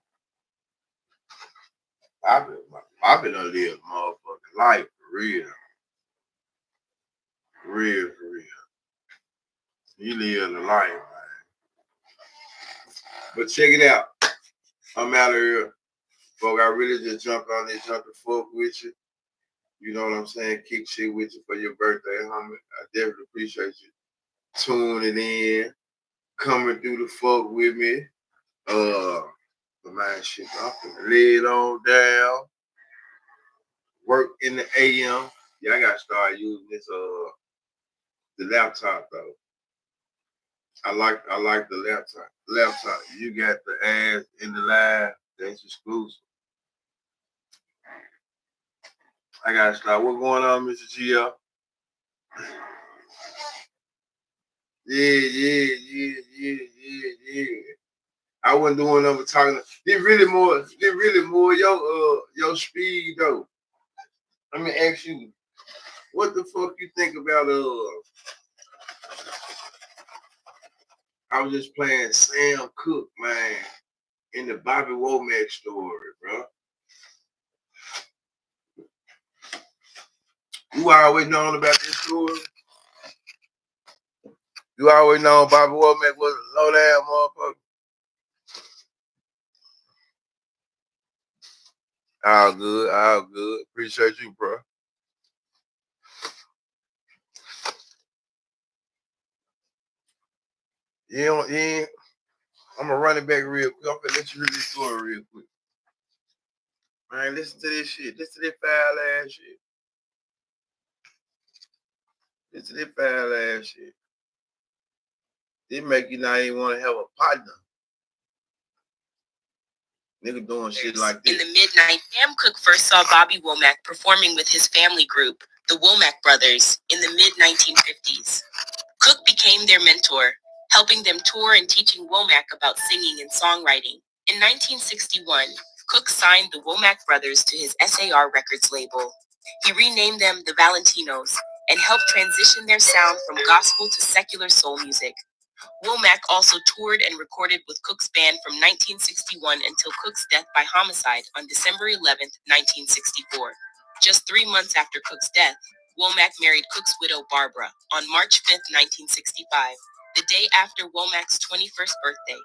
A: I've been living a motherfucking life for real. For real. He lived a life, man. But check it out. I'm out of here. Folk, I really just jumped on this, jumped the fuck with you. You know what I'm saying? Kick shit with you for your birthday, homie. I definitely appreciate you tuning in, coming through the fuck with me. But man, shit, I'm finna lay it on down. Work in the AM. Yeah, I gotta start using this the laptop though. I like the laptop. You got the ads in the live. That's exclusive. I gotta start. What's going on, Mr. GL? Yeah. I wasn't doing nothing but talking. This really more your speed though. Let me ask you, what the fuck you think about I was just playing Sam Cooke, man, in the Bobby Womack story, bro. You always known about this story? You always known Bobby Womack was a low down motherfucker? All good. Appreciate you, bro. Yeah. I'm gonna run it back real quick. I'm gonna let you read this story real quick. Man, listen to this shit. Listen to this foul ass shit. Listen to this foul ass shit. It make you not even want to have a partner. Nigga doing shit like this.
C: In the mid-90s, Sam Cooke first saw Bobby Womack performing with his family group, the Womack Brothers, in the mid-1950s. Cooke became their mentor, helping them tour and teaching Womack about singing and songwriting. In 1961, Cooke signed the Womack Brothers to his SAR Records label. He renamed them the Valentinos and helped transition their sound from gospel to secular soul music. Womack also toured and recorded with Cooke's band from 1961 until Cooke's death by homicide on December 11, 1964. Just 3 months after Cooke's death, Womack married Cooke's widow Barbara on March 5, 1965, the day after Womack's 21st birthday.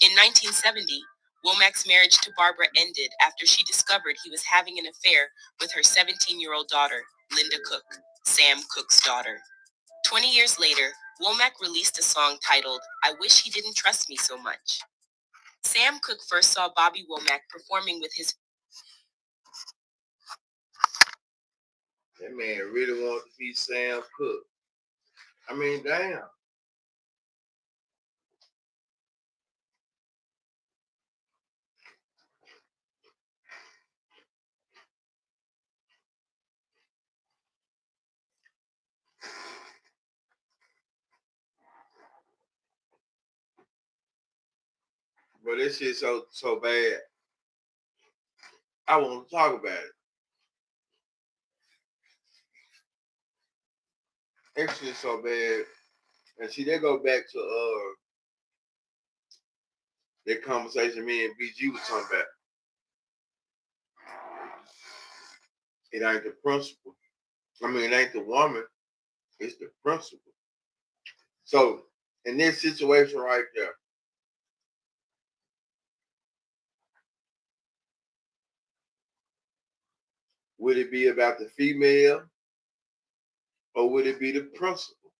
C: In 1970, Womack's marriage to Barbara ended after she discovered he was having an affair with her 17-year-old daughter, Linda Cooke, Sam Cooke's daughter. 20 years later, Womack released a song titled, I Wish He Didn't Trust Me So Much. Sam Cooke first saw Bobby Womack performing with his...
A: That man really wanted to be Sam Cooke. I mean, damn. But this shit so bad. I want to talk about it. That shit so bad. And see, they go back to that conversation me and BG was talking about. It ain't the principle. I mean, it ain't the woman. It's the principle. So, in this situation right there, would it be about the female or would it be the principle?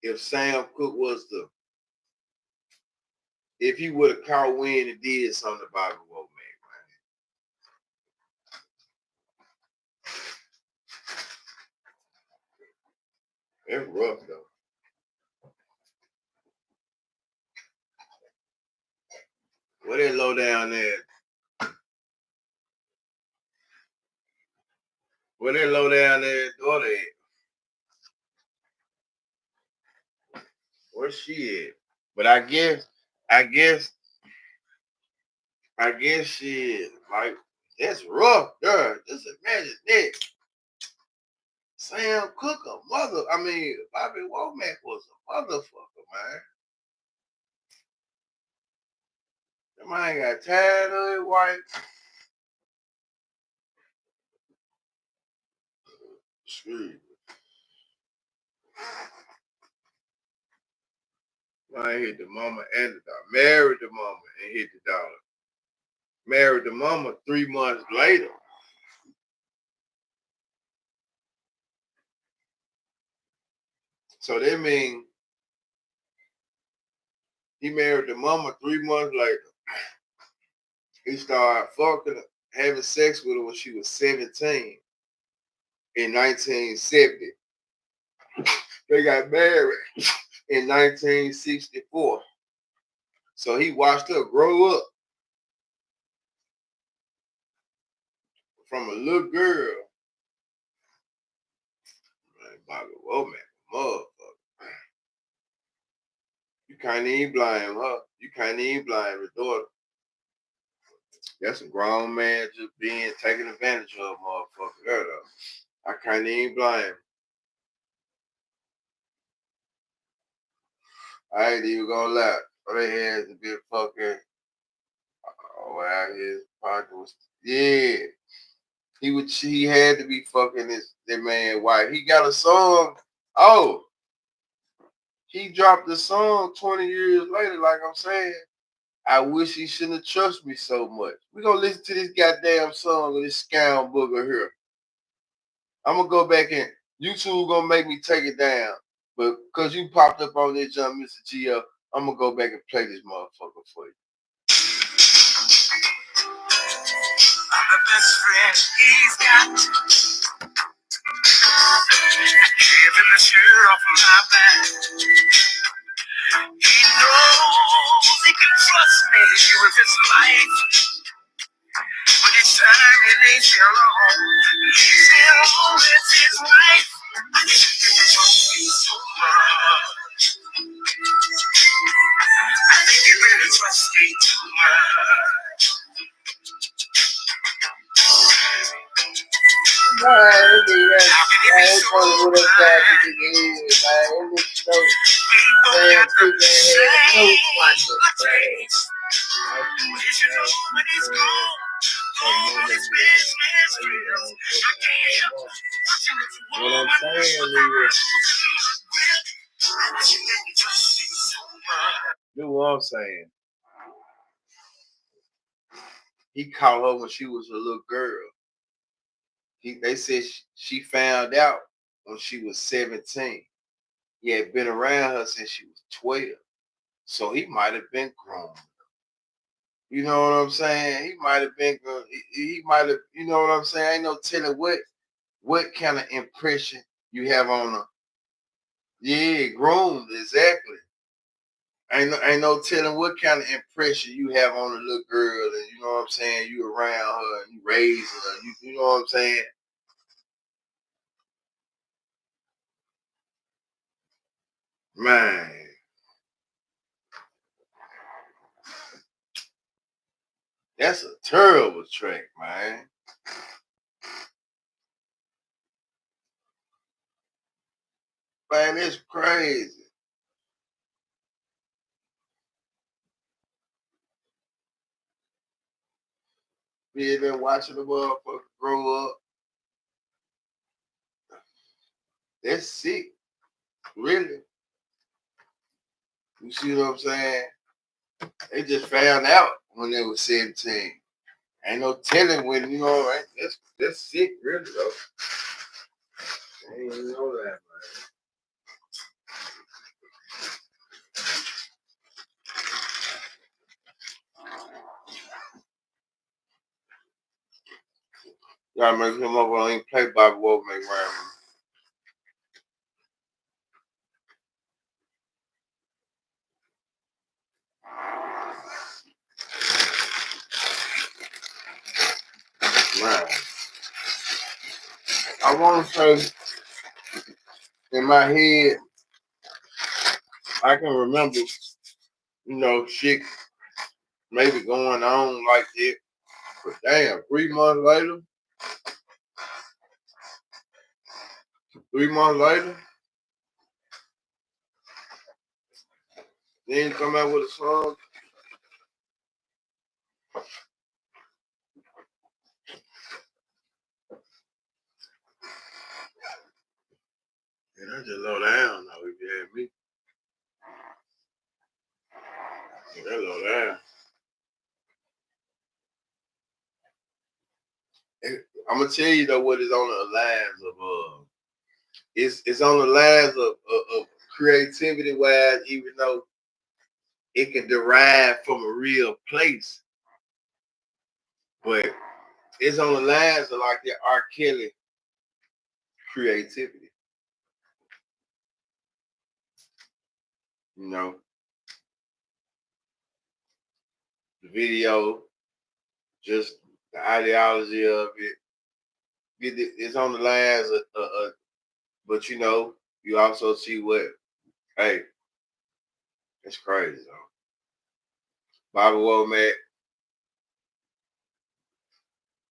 A: If Sam Cooke was if he would have caught wind and did something about Womack, man. It's rough though. Where that low down there? Where that low down there daughter at? Where's she at? But I guess shit, like, that's rough, girl. Just imagine that. Sam Cooke, Bobby Womack was a motherfucker, man. The man got tired of his wife. Excuse me. Man hit the mama and the daughter. Married the mama and hit the daughter. Married the mama 3 months later. So that means he married the mama 3 months later. He started fucking, having sex with her when she was 17 in 1970. They got married in 1964. So he watched her grow up from a little girl. Man, Bobby Womack, motherfucker. You can't even blame her. You can't even blame her daughter. That's a grown man just being taken advantage of, motherfucker. There, though. I can't even blame. I ain't even gonna lie. All they had to be fucking. Out his pocket was, yeah. He had to be fucking that man wife. He got a song. Oh, he dropped the song 20 years later. Like I'm saying, I wish he shouldn't have trusted me so much. We're gonna listen to this goddamn song of this scoundrel booger here. I'm gonna go back in. YouTube gonna make me take it down. But because you popped up on this jump, Mr. GL, I'm gonna go back and play this motherfucker for you. I'm the best friend he's got. Giving the shirt off my back.
C: knows he can trust me with his life. But each time he leaves me alone, with his wife. I think he can trust me so much. I think he really trusts me too much.
A: What I'm saying do what I'm saying. He caught her when she was a little girl. They said she found out when she was 17. He had been around her since she was 12. So he might have been grown. You know what I'm saying? He might have been, he might have, you know what I'm saying? Ain't no telling what kind of impression you have on her. Yeah, groomed, exactly. Ain't no telling what kind of impression you have on a little girl, and you know what I'm saying? You around her, and you raising her, you know what I'm saying? Man, that's a terrible track, man. Man, it's crazy. We have been watching the motherfucker grow up. That's sick, really. You see what I'm saying? They just found out when they was 17. Ain't no telling when, you know, right? That's sick, really, though. I didn't even know that, man. Y'all make him up on ain't play Bobby Womack around. Man, I want to say in my head, I can remember, you know, shit maybe going on like that. But damn, 3 months later, then come out with a song. And I just low down now if you had me. Yeah, that low down. I'm gonna tell you though what is on the lines of it's on the lines of creativity wise, even though it can derive from a real place, but it's on the lines of like the R. Kelly creativity. You know, the video, just the ideology of it. It's on the lines of but you know, you also see what, hey, it's crazy though. Bobby Womack,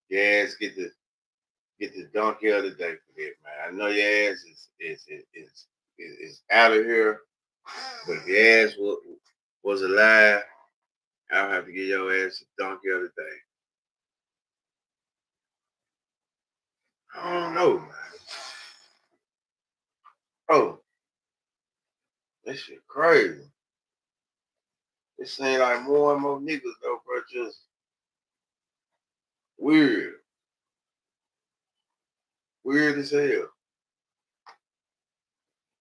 A: yes, get the donkey of the day for that, man. I know your ass is out of here, but if your ass was alive, I'll have to give your ass a donkey of the day. I don't know, man. Oh, this shit crazy. It seems like more and more niggas though, bro, just weird. Weird as hell.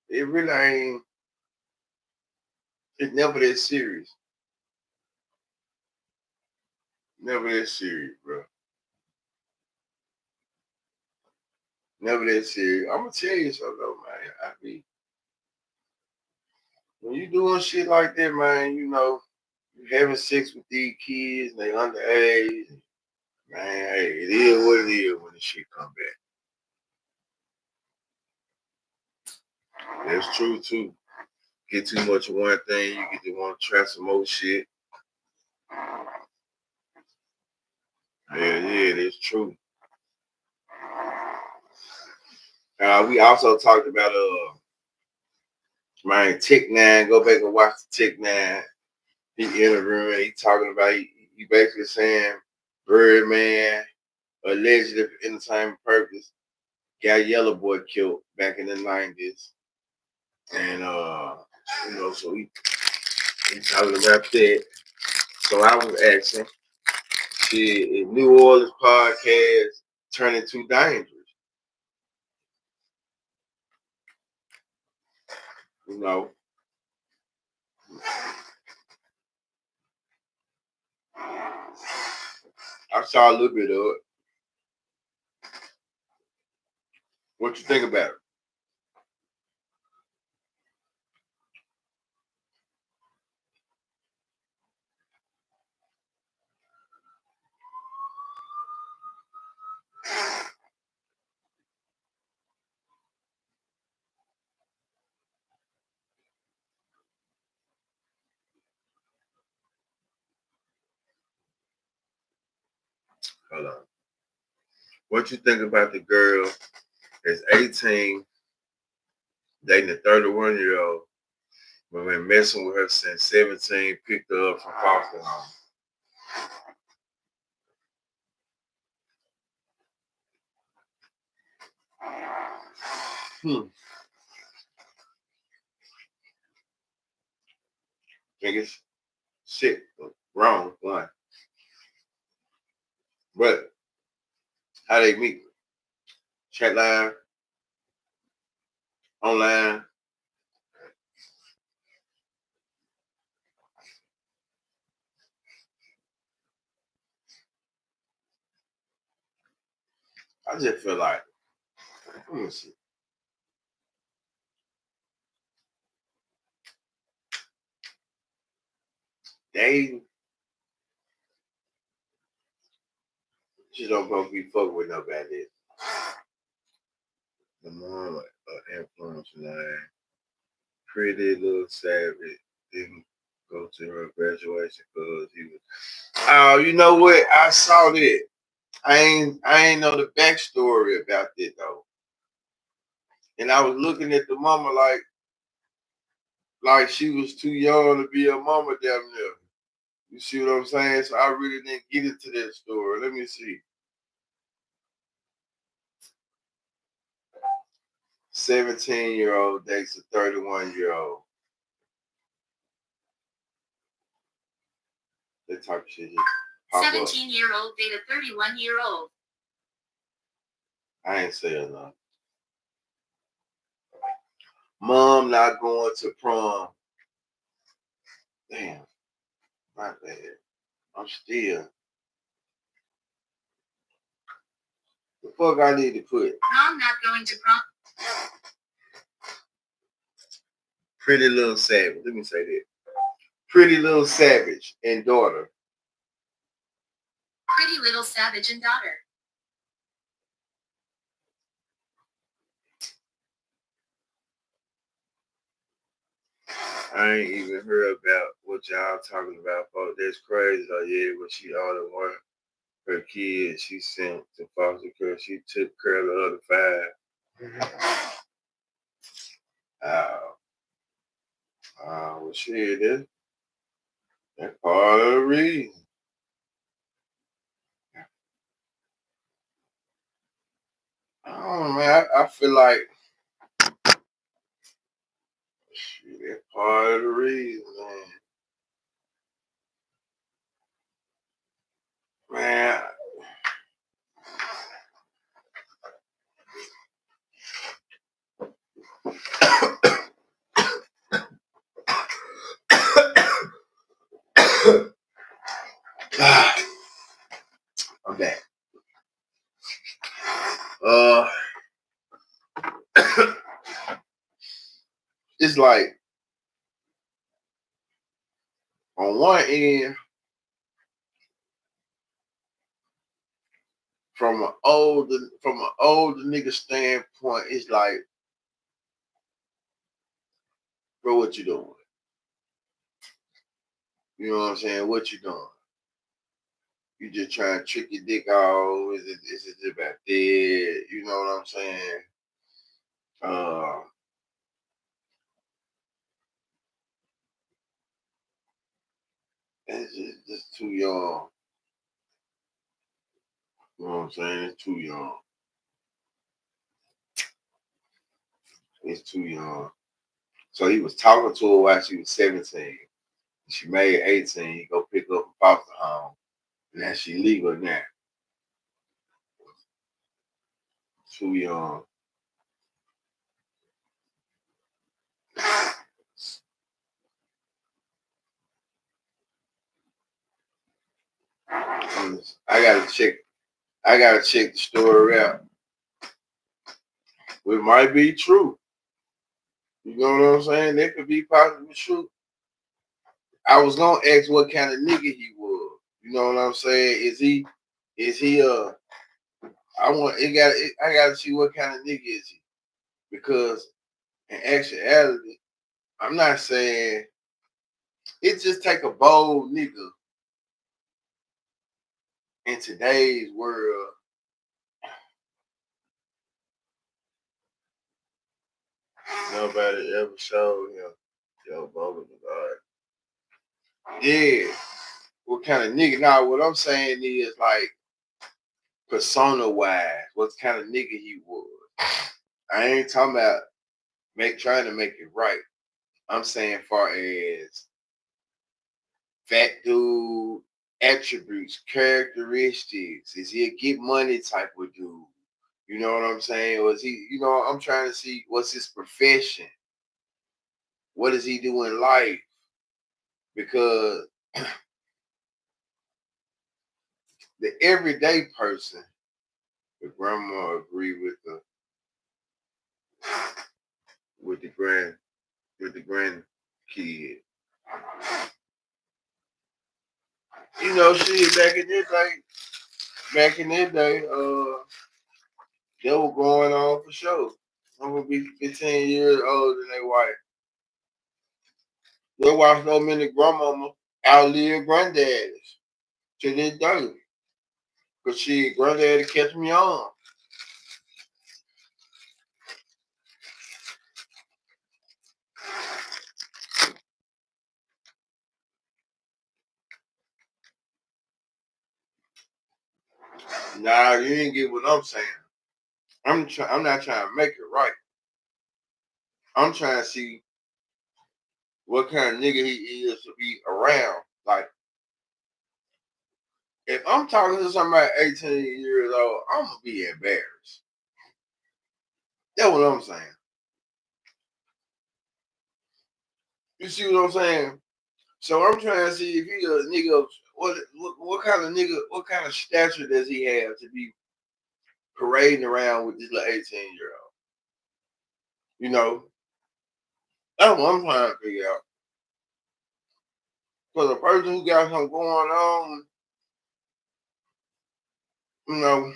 A: It really ain't, it's never that serious. Never that serious, bro. Never that serious. I'm gonna tell you something though, man. when you doing shit like that, man, you know, you having sex with these kids, they underage. Man, hey, it is what it is when the shit come back. That's true too. Get too much of one thing, you get to want to try some more shit. Yeah, that's true. We also talked about man, Tick Nine. Go back and watch the Tick Nine. He interviewing. He talking about. He basically saying Birdman allegedly for entertainment purpose got Yellow Boy killed back in the 90s, and you know, so he talking about that. So I was asking, shit, New Orleans podcast turning too dangerous. You know, I saw a little bit of it. What you think about it? Hold on. What you think about the girl that's 18, dating a 31-year-old, but been messing with her since 17, picked her up from foster home? Think it's shit wrong, one. But how they meet? Chat line, online. I just feel like, let me see. They just don't supposed to be fucking with nobody. The mom influence line. Pretty little savage. Didn't go to her graduation because he was. Oh, you know what? I saw that. I ain't know the backstory about that though. And I was looking at the mama like she was too young to be a mama damn near. You see what I'm saying? So I really didn't get into that story. Let me see. 17-year-old dates a 31-year-old. That type of shit.
C: 17-year-old date a 31-year-old.
A: I ain't saying enough. Mom not going to prom. Damn, my bad. I'm still. The fuck I need to put?
C: Mom not going to prom.
A: Pretty Little Savage. Let me say that. Pretty Little Savage and daughter.
C: Pretty Little Savage and daughter.
A: I ain't even heard about what y'all talking about, folks. That's crazy. Oh yeah, but she only one her kids she sent to foster care. She took care of the other 5. Well shit, that's part of the reason. I don't know, man. I feel like shit, that's part of the reason, man. Man, I'm back. It's like on one end, from an older nigga standpoint, it's like, bro, what you doing? You know what I'm saying? What you doing? You just trying to trick your dick off? Is it about that? You know what I'm saying? It's just too young. You know what I'm saying? It's too young. It's too young. So he was talking to her while she was 17. She made 18. He go pick up a foster home. Now she legal now. Too young. I gotta check the story out. It might be true. You know what I'm saying? That could be possibly true. I was gonna ask what kind of nigga he was. You know what I'm saying? Is he I gotta see what kind of nigga is he. Because in actuality, I'm not saying it just take a bold nigga in today's world. Nobody ever showed him. Yo, bold God. Yeah. What kind of nigga? Now, what I'm saying is like persona wise, what kind of nigga he was. I ain't talking about trying to make it right. I'm saying far as fat dude, attributes, characteristics. Is he a get money type of dude? You know what I'm saying? Or is he, I'm trying to see what's his profession. What does he do in life? Because the everyday person, the grandma agree with the grandkid. You know, shit, back in that day, they were going on for sure. I'm gonna be 15 years older than their wife. They watch no many grandmama outlive granddaddies to this day. Cause she granddaddy kept me on. Nah, you didn't get what I'm saying. I'm not trying to make it right. I'm trying to see what kind of nigga he is to be around. Like, if I'm talking to somebody 18 years old, I'm gonna be embarrassed. That's what I'm saying. You see what I'm saying? So I'm trying to see if he a nigga. What kind of nigga? What kind of stature does he have to be parading around with this little 18-year-old? You know, that's what I'm trying to figure out. Because a person who got something going on, you know,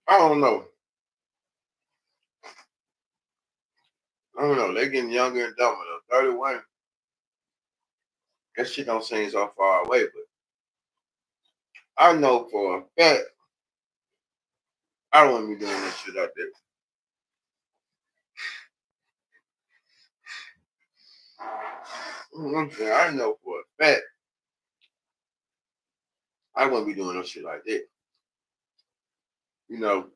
A: I don't know. I don't know. They're getting younger and dumber. 31, that shit don't seem so far away, but I know for a fact I don't want to be doing this shit out there. I'm saying, I know for a fact I wouldn't be doing no shit like that. You know,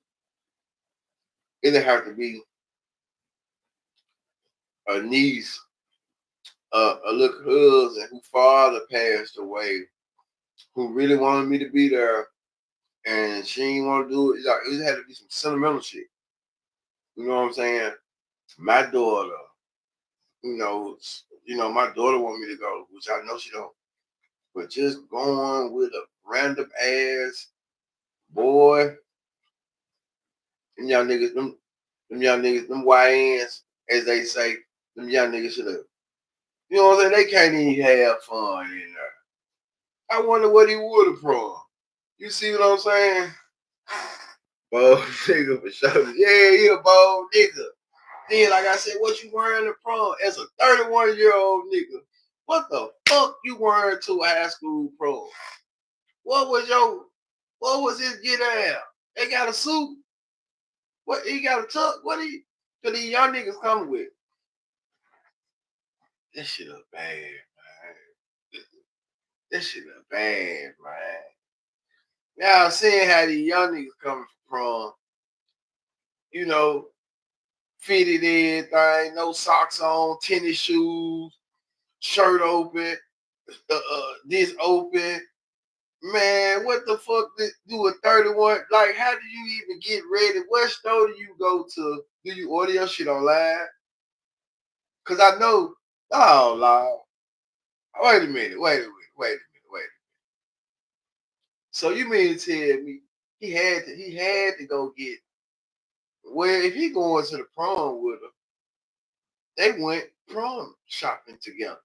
A: it'd have to be a niece, a little cousin whose father passed away, who really wanted me to be there, and she didn't want to do it. Like, it had to be some sentimental shit. You know what I'm saying? My daughter, my daughter want me to go, which I know she don't. But just going with a random ass boy, them young niggas, them young niggas, them YNs, as they say, them young niggas should have, You know what I'm saying? They can't even have fun in there. I wonder what he would have prom. You see what I'm saying? Bold nigga for sure. Yeah, he a bold nigga. Then, like I said, what you wearing to prom as a 31-year-old nigga? What the fuck you wearing to a high school prom? What was his get out? They got a suit. What he got a tuck? What these young niggas coming with? This shit look bad, man. This shit look bad, man. Now I'm seeing how these young niggas coming from, you know, fitted everything, no socks on, tennis shoes, shirt open, this open. Man, what the fuck do a 31? Like, how do you even get ready? What store do you go to? Do you order your shit online? Because I know, oh, Lord. Wait a minute. So you mean to tell me he had to go get, well, if he going to the prom with her, they went prom shopping together.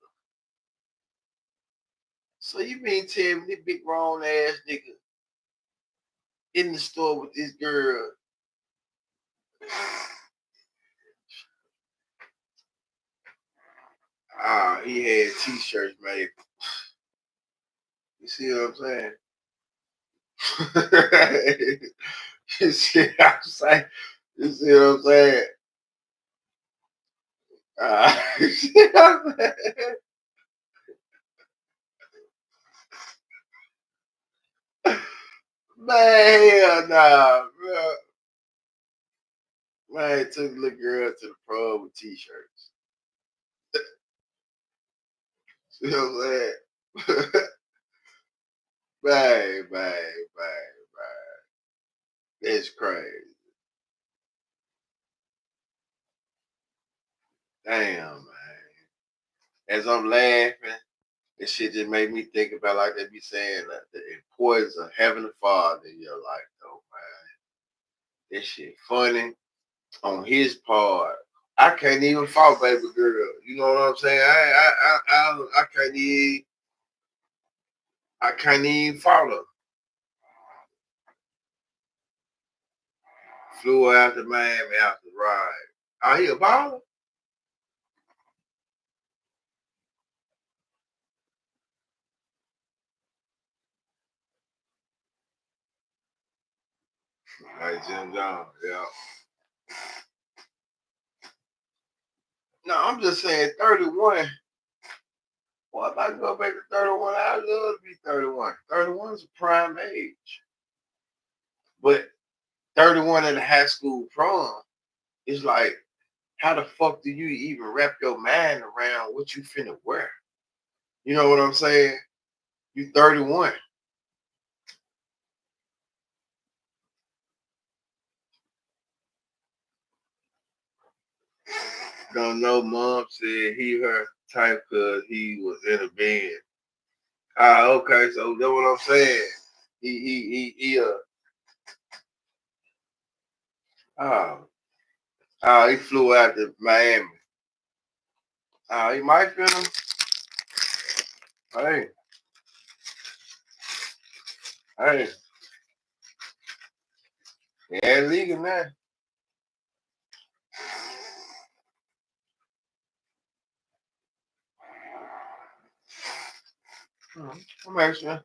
A: So you mean to tell me this big grown ass nigga in the store with this girl? He had t-shirts made. You see what I'm saying? You see what I'm saying? You see what I'm saying? You see what I'm saying? Man, hell nah, bro. Man, took the little girl to the prom with t-shirts. See what I'm saying? Bang. That's crazy. Damn, man. As I'm laughing, this shit just made me think about, like they be saying, like, the importance of having a father in your life, though, man. This shit funny on his part. I can't even fault baby girl. You know what I'm saying? I can't even fault her. Flew out to Miami after the ride. He a baller? Like Jim Jones, yeah. No, I'm just saying 31. Well, if I can go back to 31, I'd love to be 31. 31 is a prime age. But 31 in the high school prom is like, how the fuck do you even wrap your mind around what you finna wear? You know what I'm saying? You 31. Don't know, mom said he her type because he was in a bed. Okay, so that's what I'm saying. He flew out to Miami. He might finna. Hey, hey, yeah, legal now. I'm actually.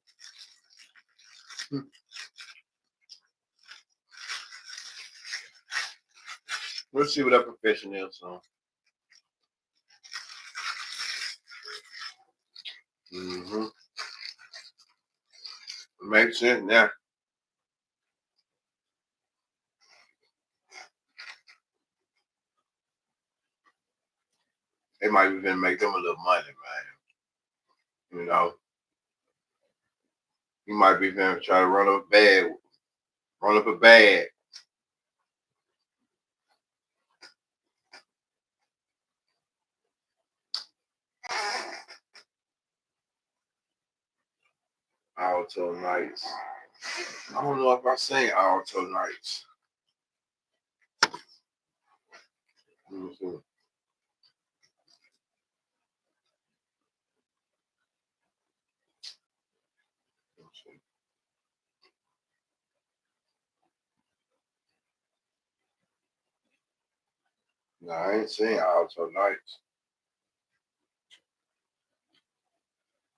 A: Let's see what that profession is. So. Mm-hmm. Makes sense now. They might even make them a little money, man. You know, you might be even try to run up a bag. Auto nights. I don't know if I seen auto nights. Mm-hmm. No, I ain't seen Alto Nights.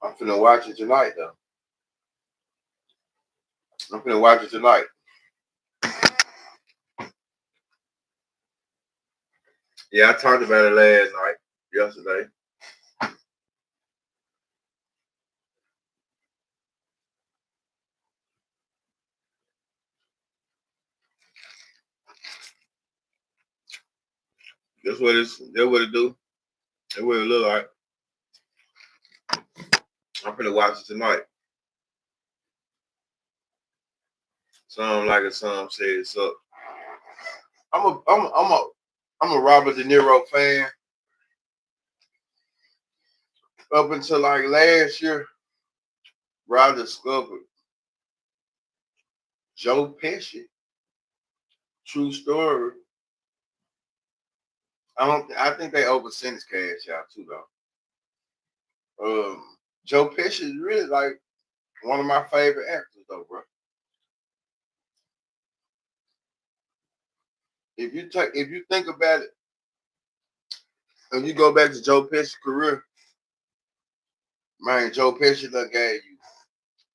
A: I'm finna watch it tonight, though. I'm finna watch it tonight. Yeah, I talked about it last night, yesterday. That's what it do. That's what it look like. I'm finna watch it tonight. Some like it, some say it's up. I'm a Robert De Niro fan. Up until like last year, where I discovered Joe Pesci. True story. I think they oversent his cash out too though. Joe Pesci is really like one of my favorite actors though, bro. If you think about it, and you go back to Joe Pesci's career, man, Joe Pesci done gave you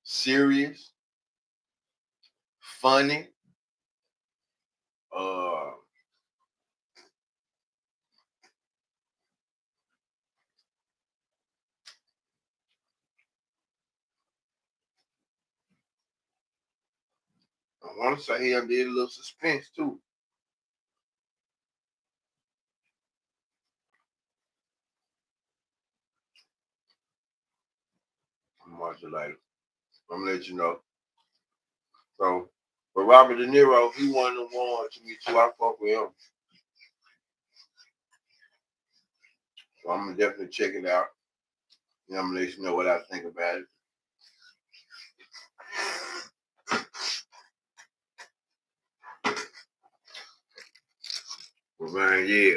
A: serious, funny, uh, I want to say he done did a little suspense too. I'm gonna watch it later. I'm gonna let you know. So, but Robert De Niro, he one of the ones to me too. I fuck with him. So I'm gonna definitely check it out. And I'm gonna let you know what I think about it. But man, yeah.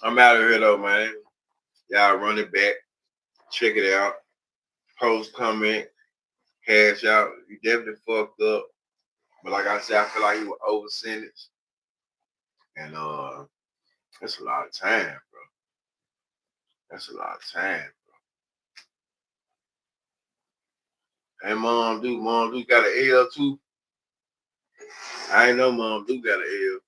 A: I'm out of here though, man. Y'all run it back. Check it out. Post, comment, cash out. You definitely fucked up. But like I said, I feel like he was over sentenced. And that's a lot of time, bro. That's a lot of time, bro. Hey, Mom Duke got an L too. I ain't know Mom Duke got an L.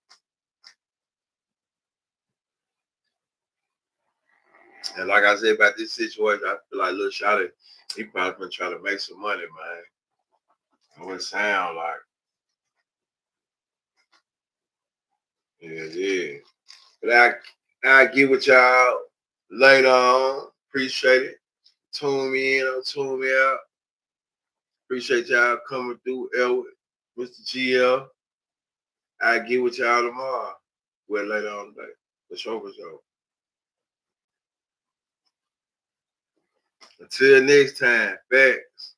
A: And like I said about this situation, I feel like Lil Shotty, he probably been trying to make some money, man. It would sound like. Yeah. But I get with y'all later on. Appreciate it. Tune me in or tune me out. Appreciate y'all coming through, Elwood, Mr. GL. I get with y'all tomorrow. Well, later on today. For sure. Until next time, facts.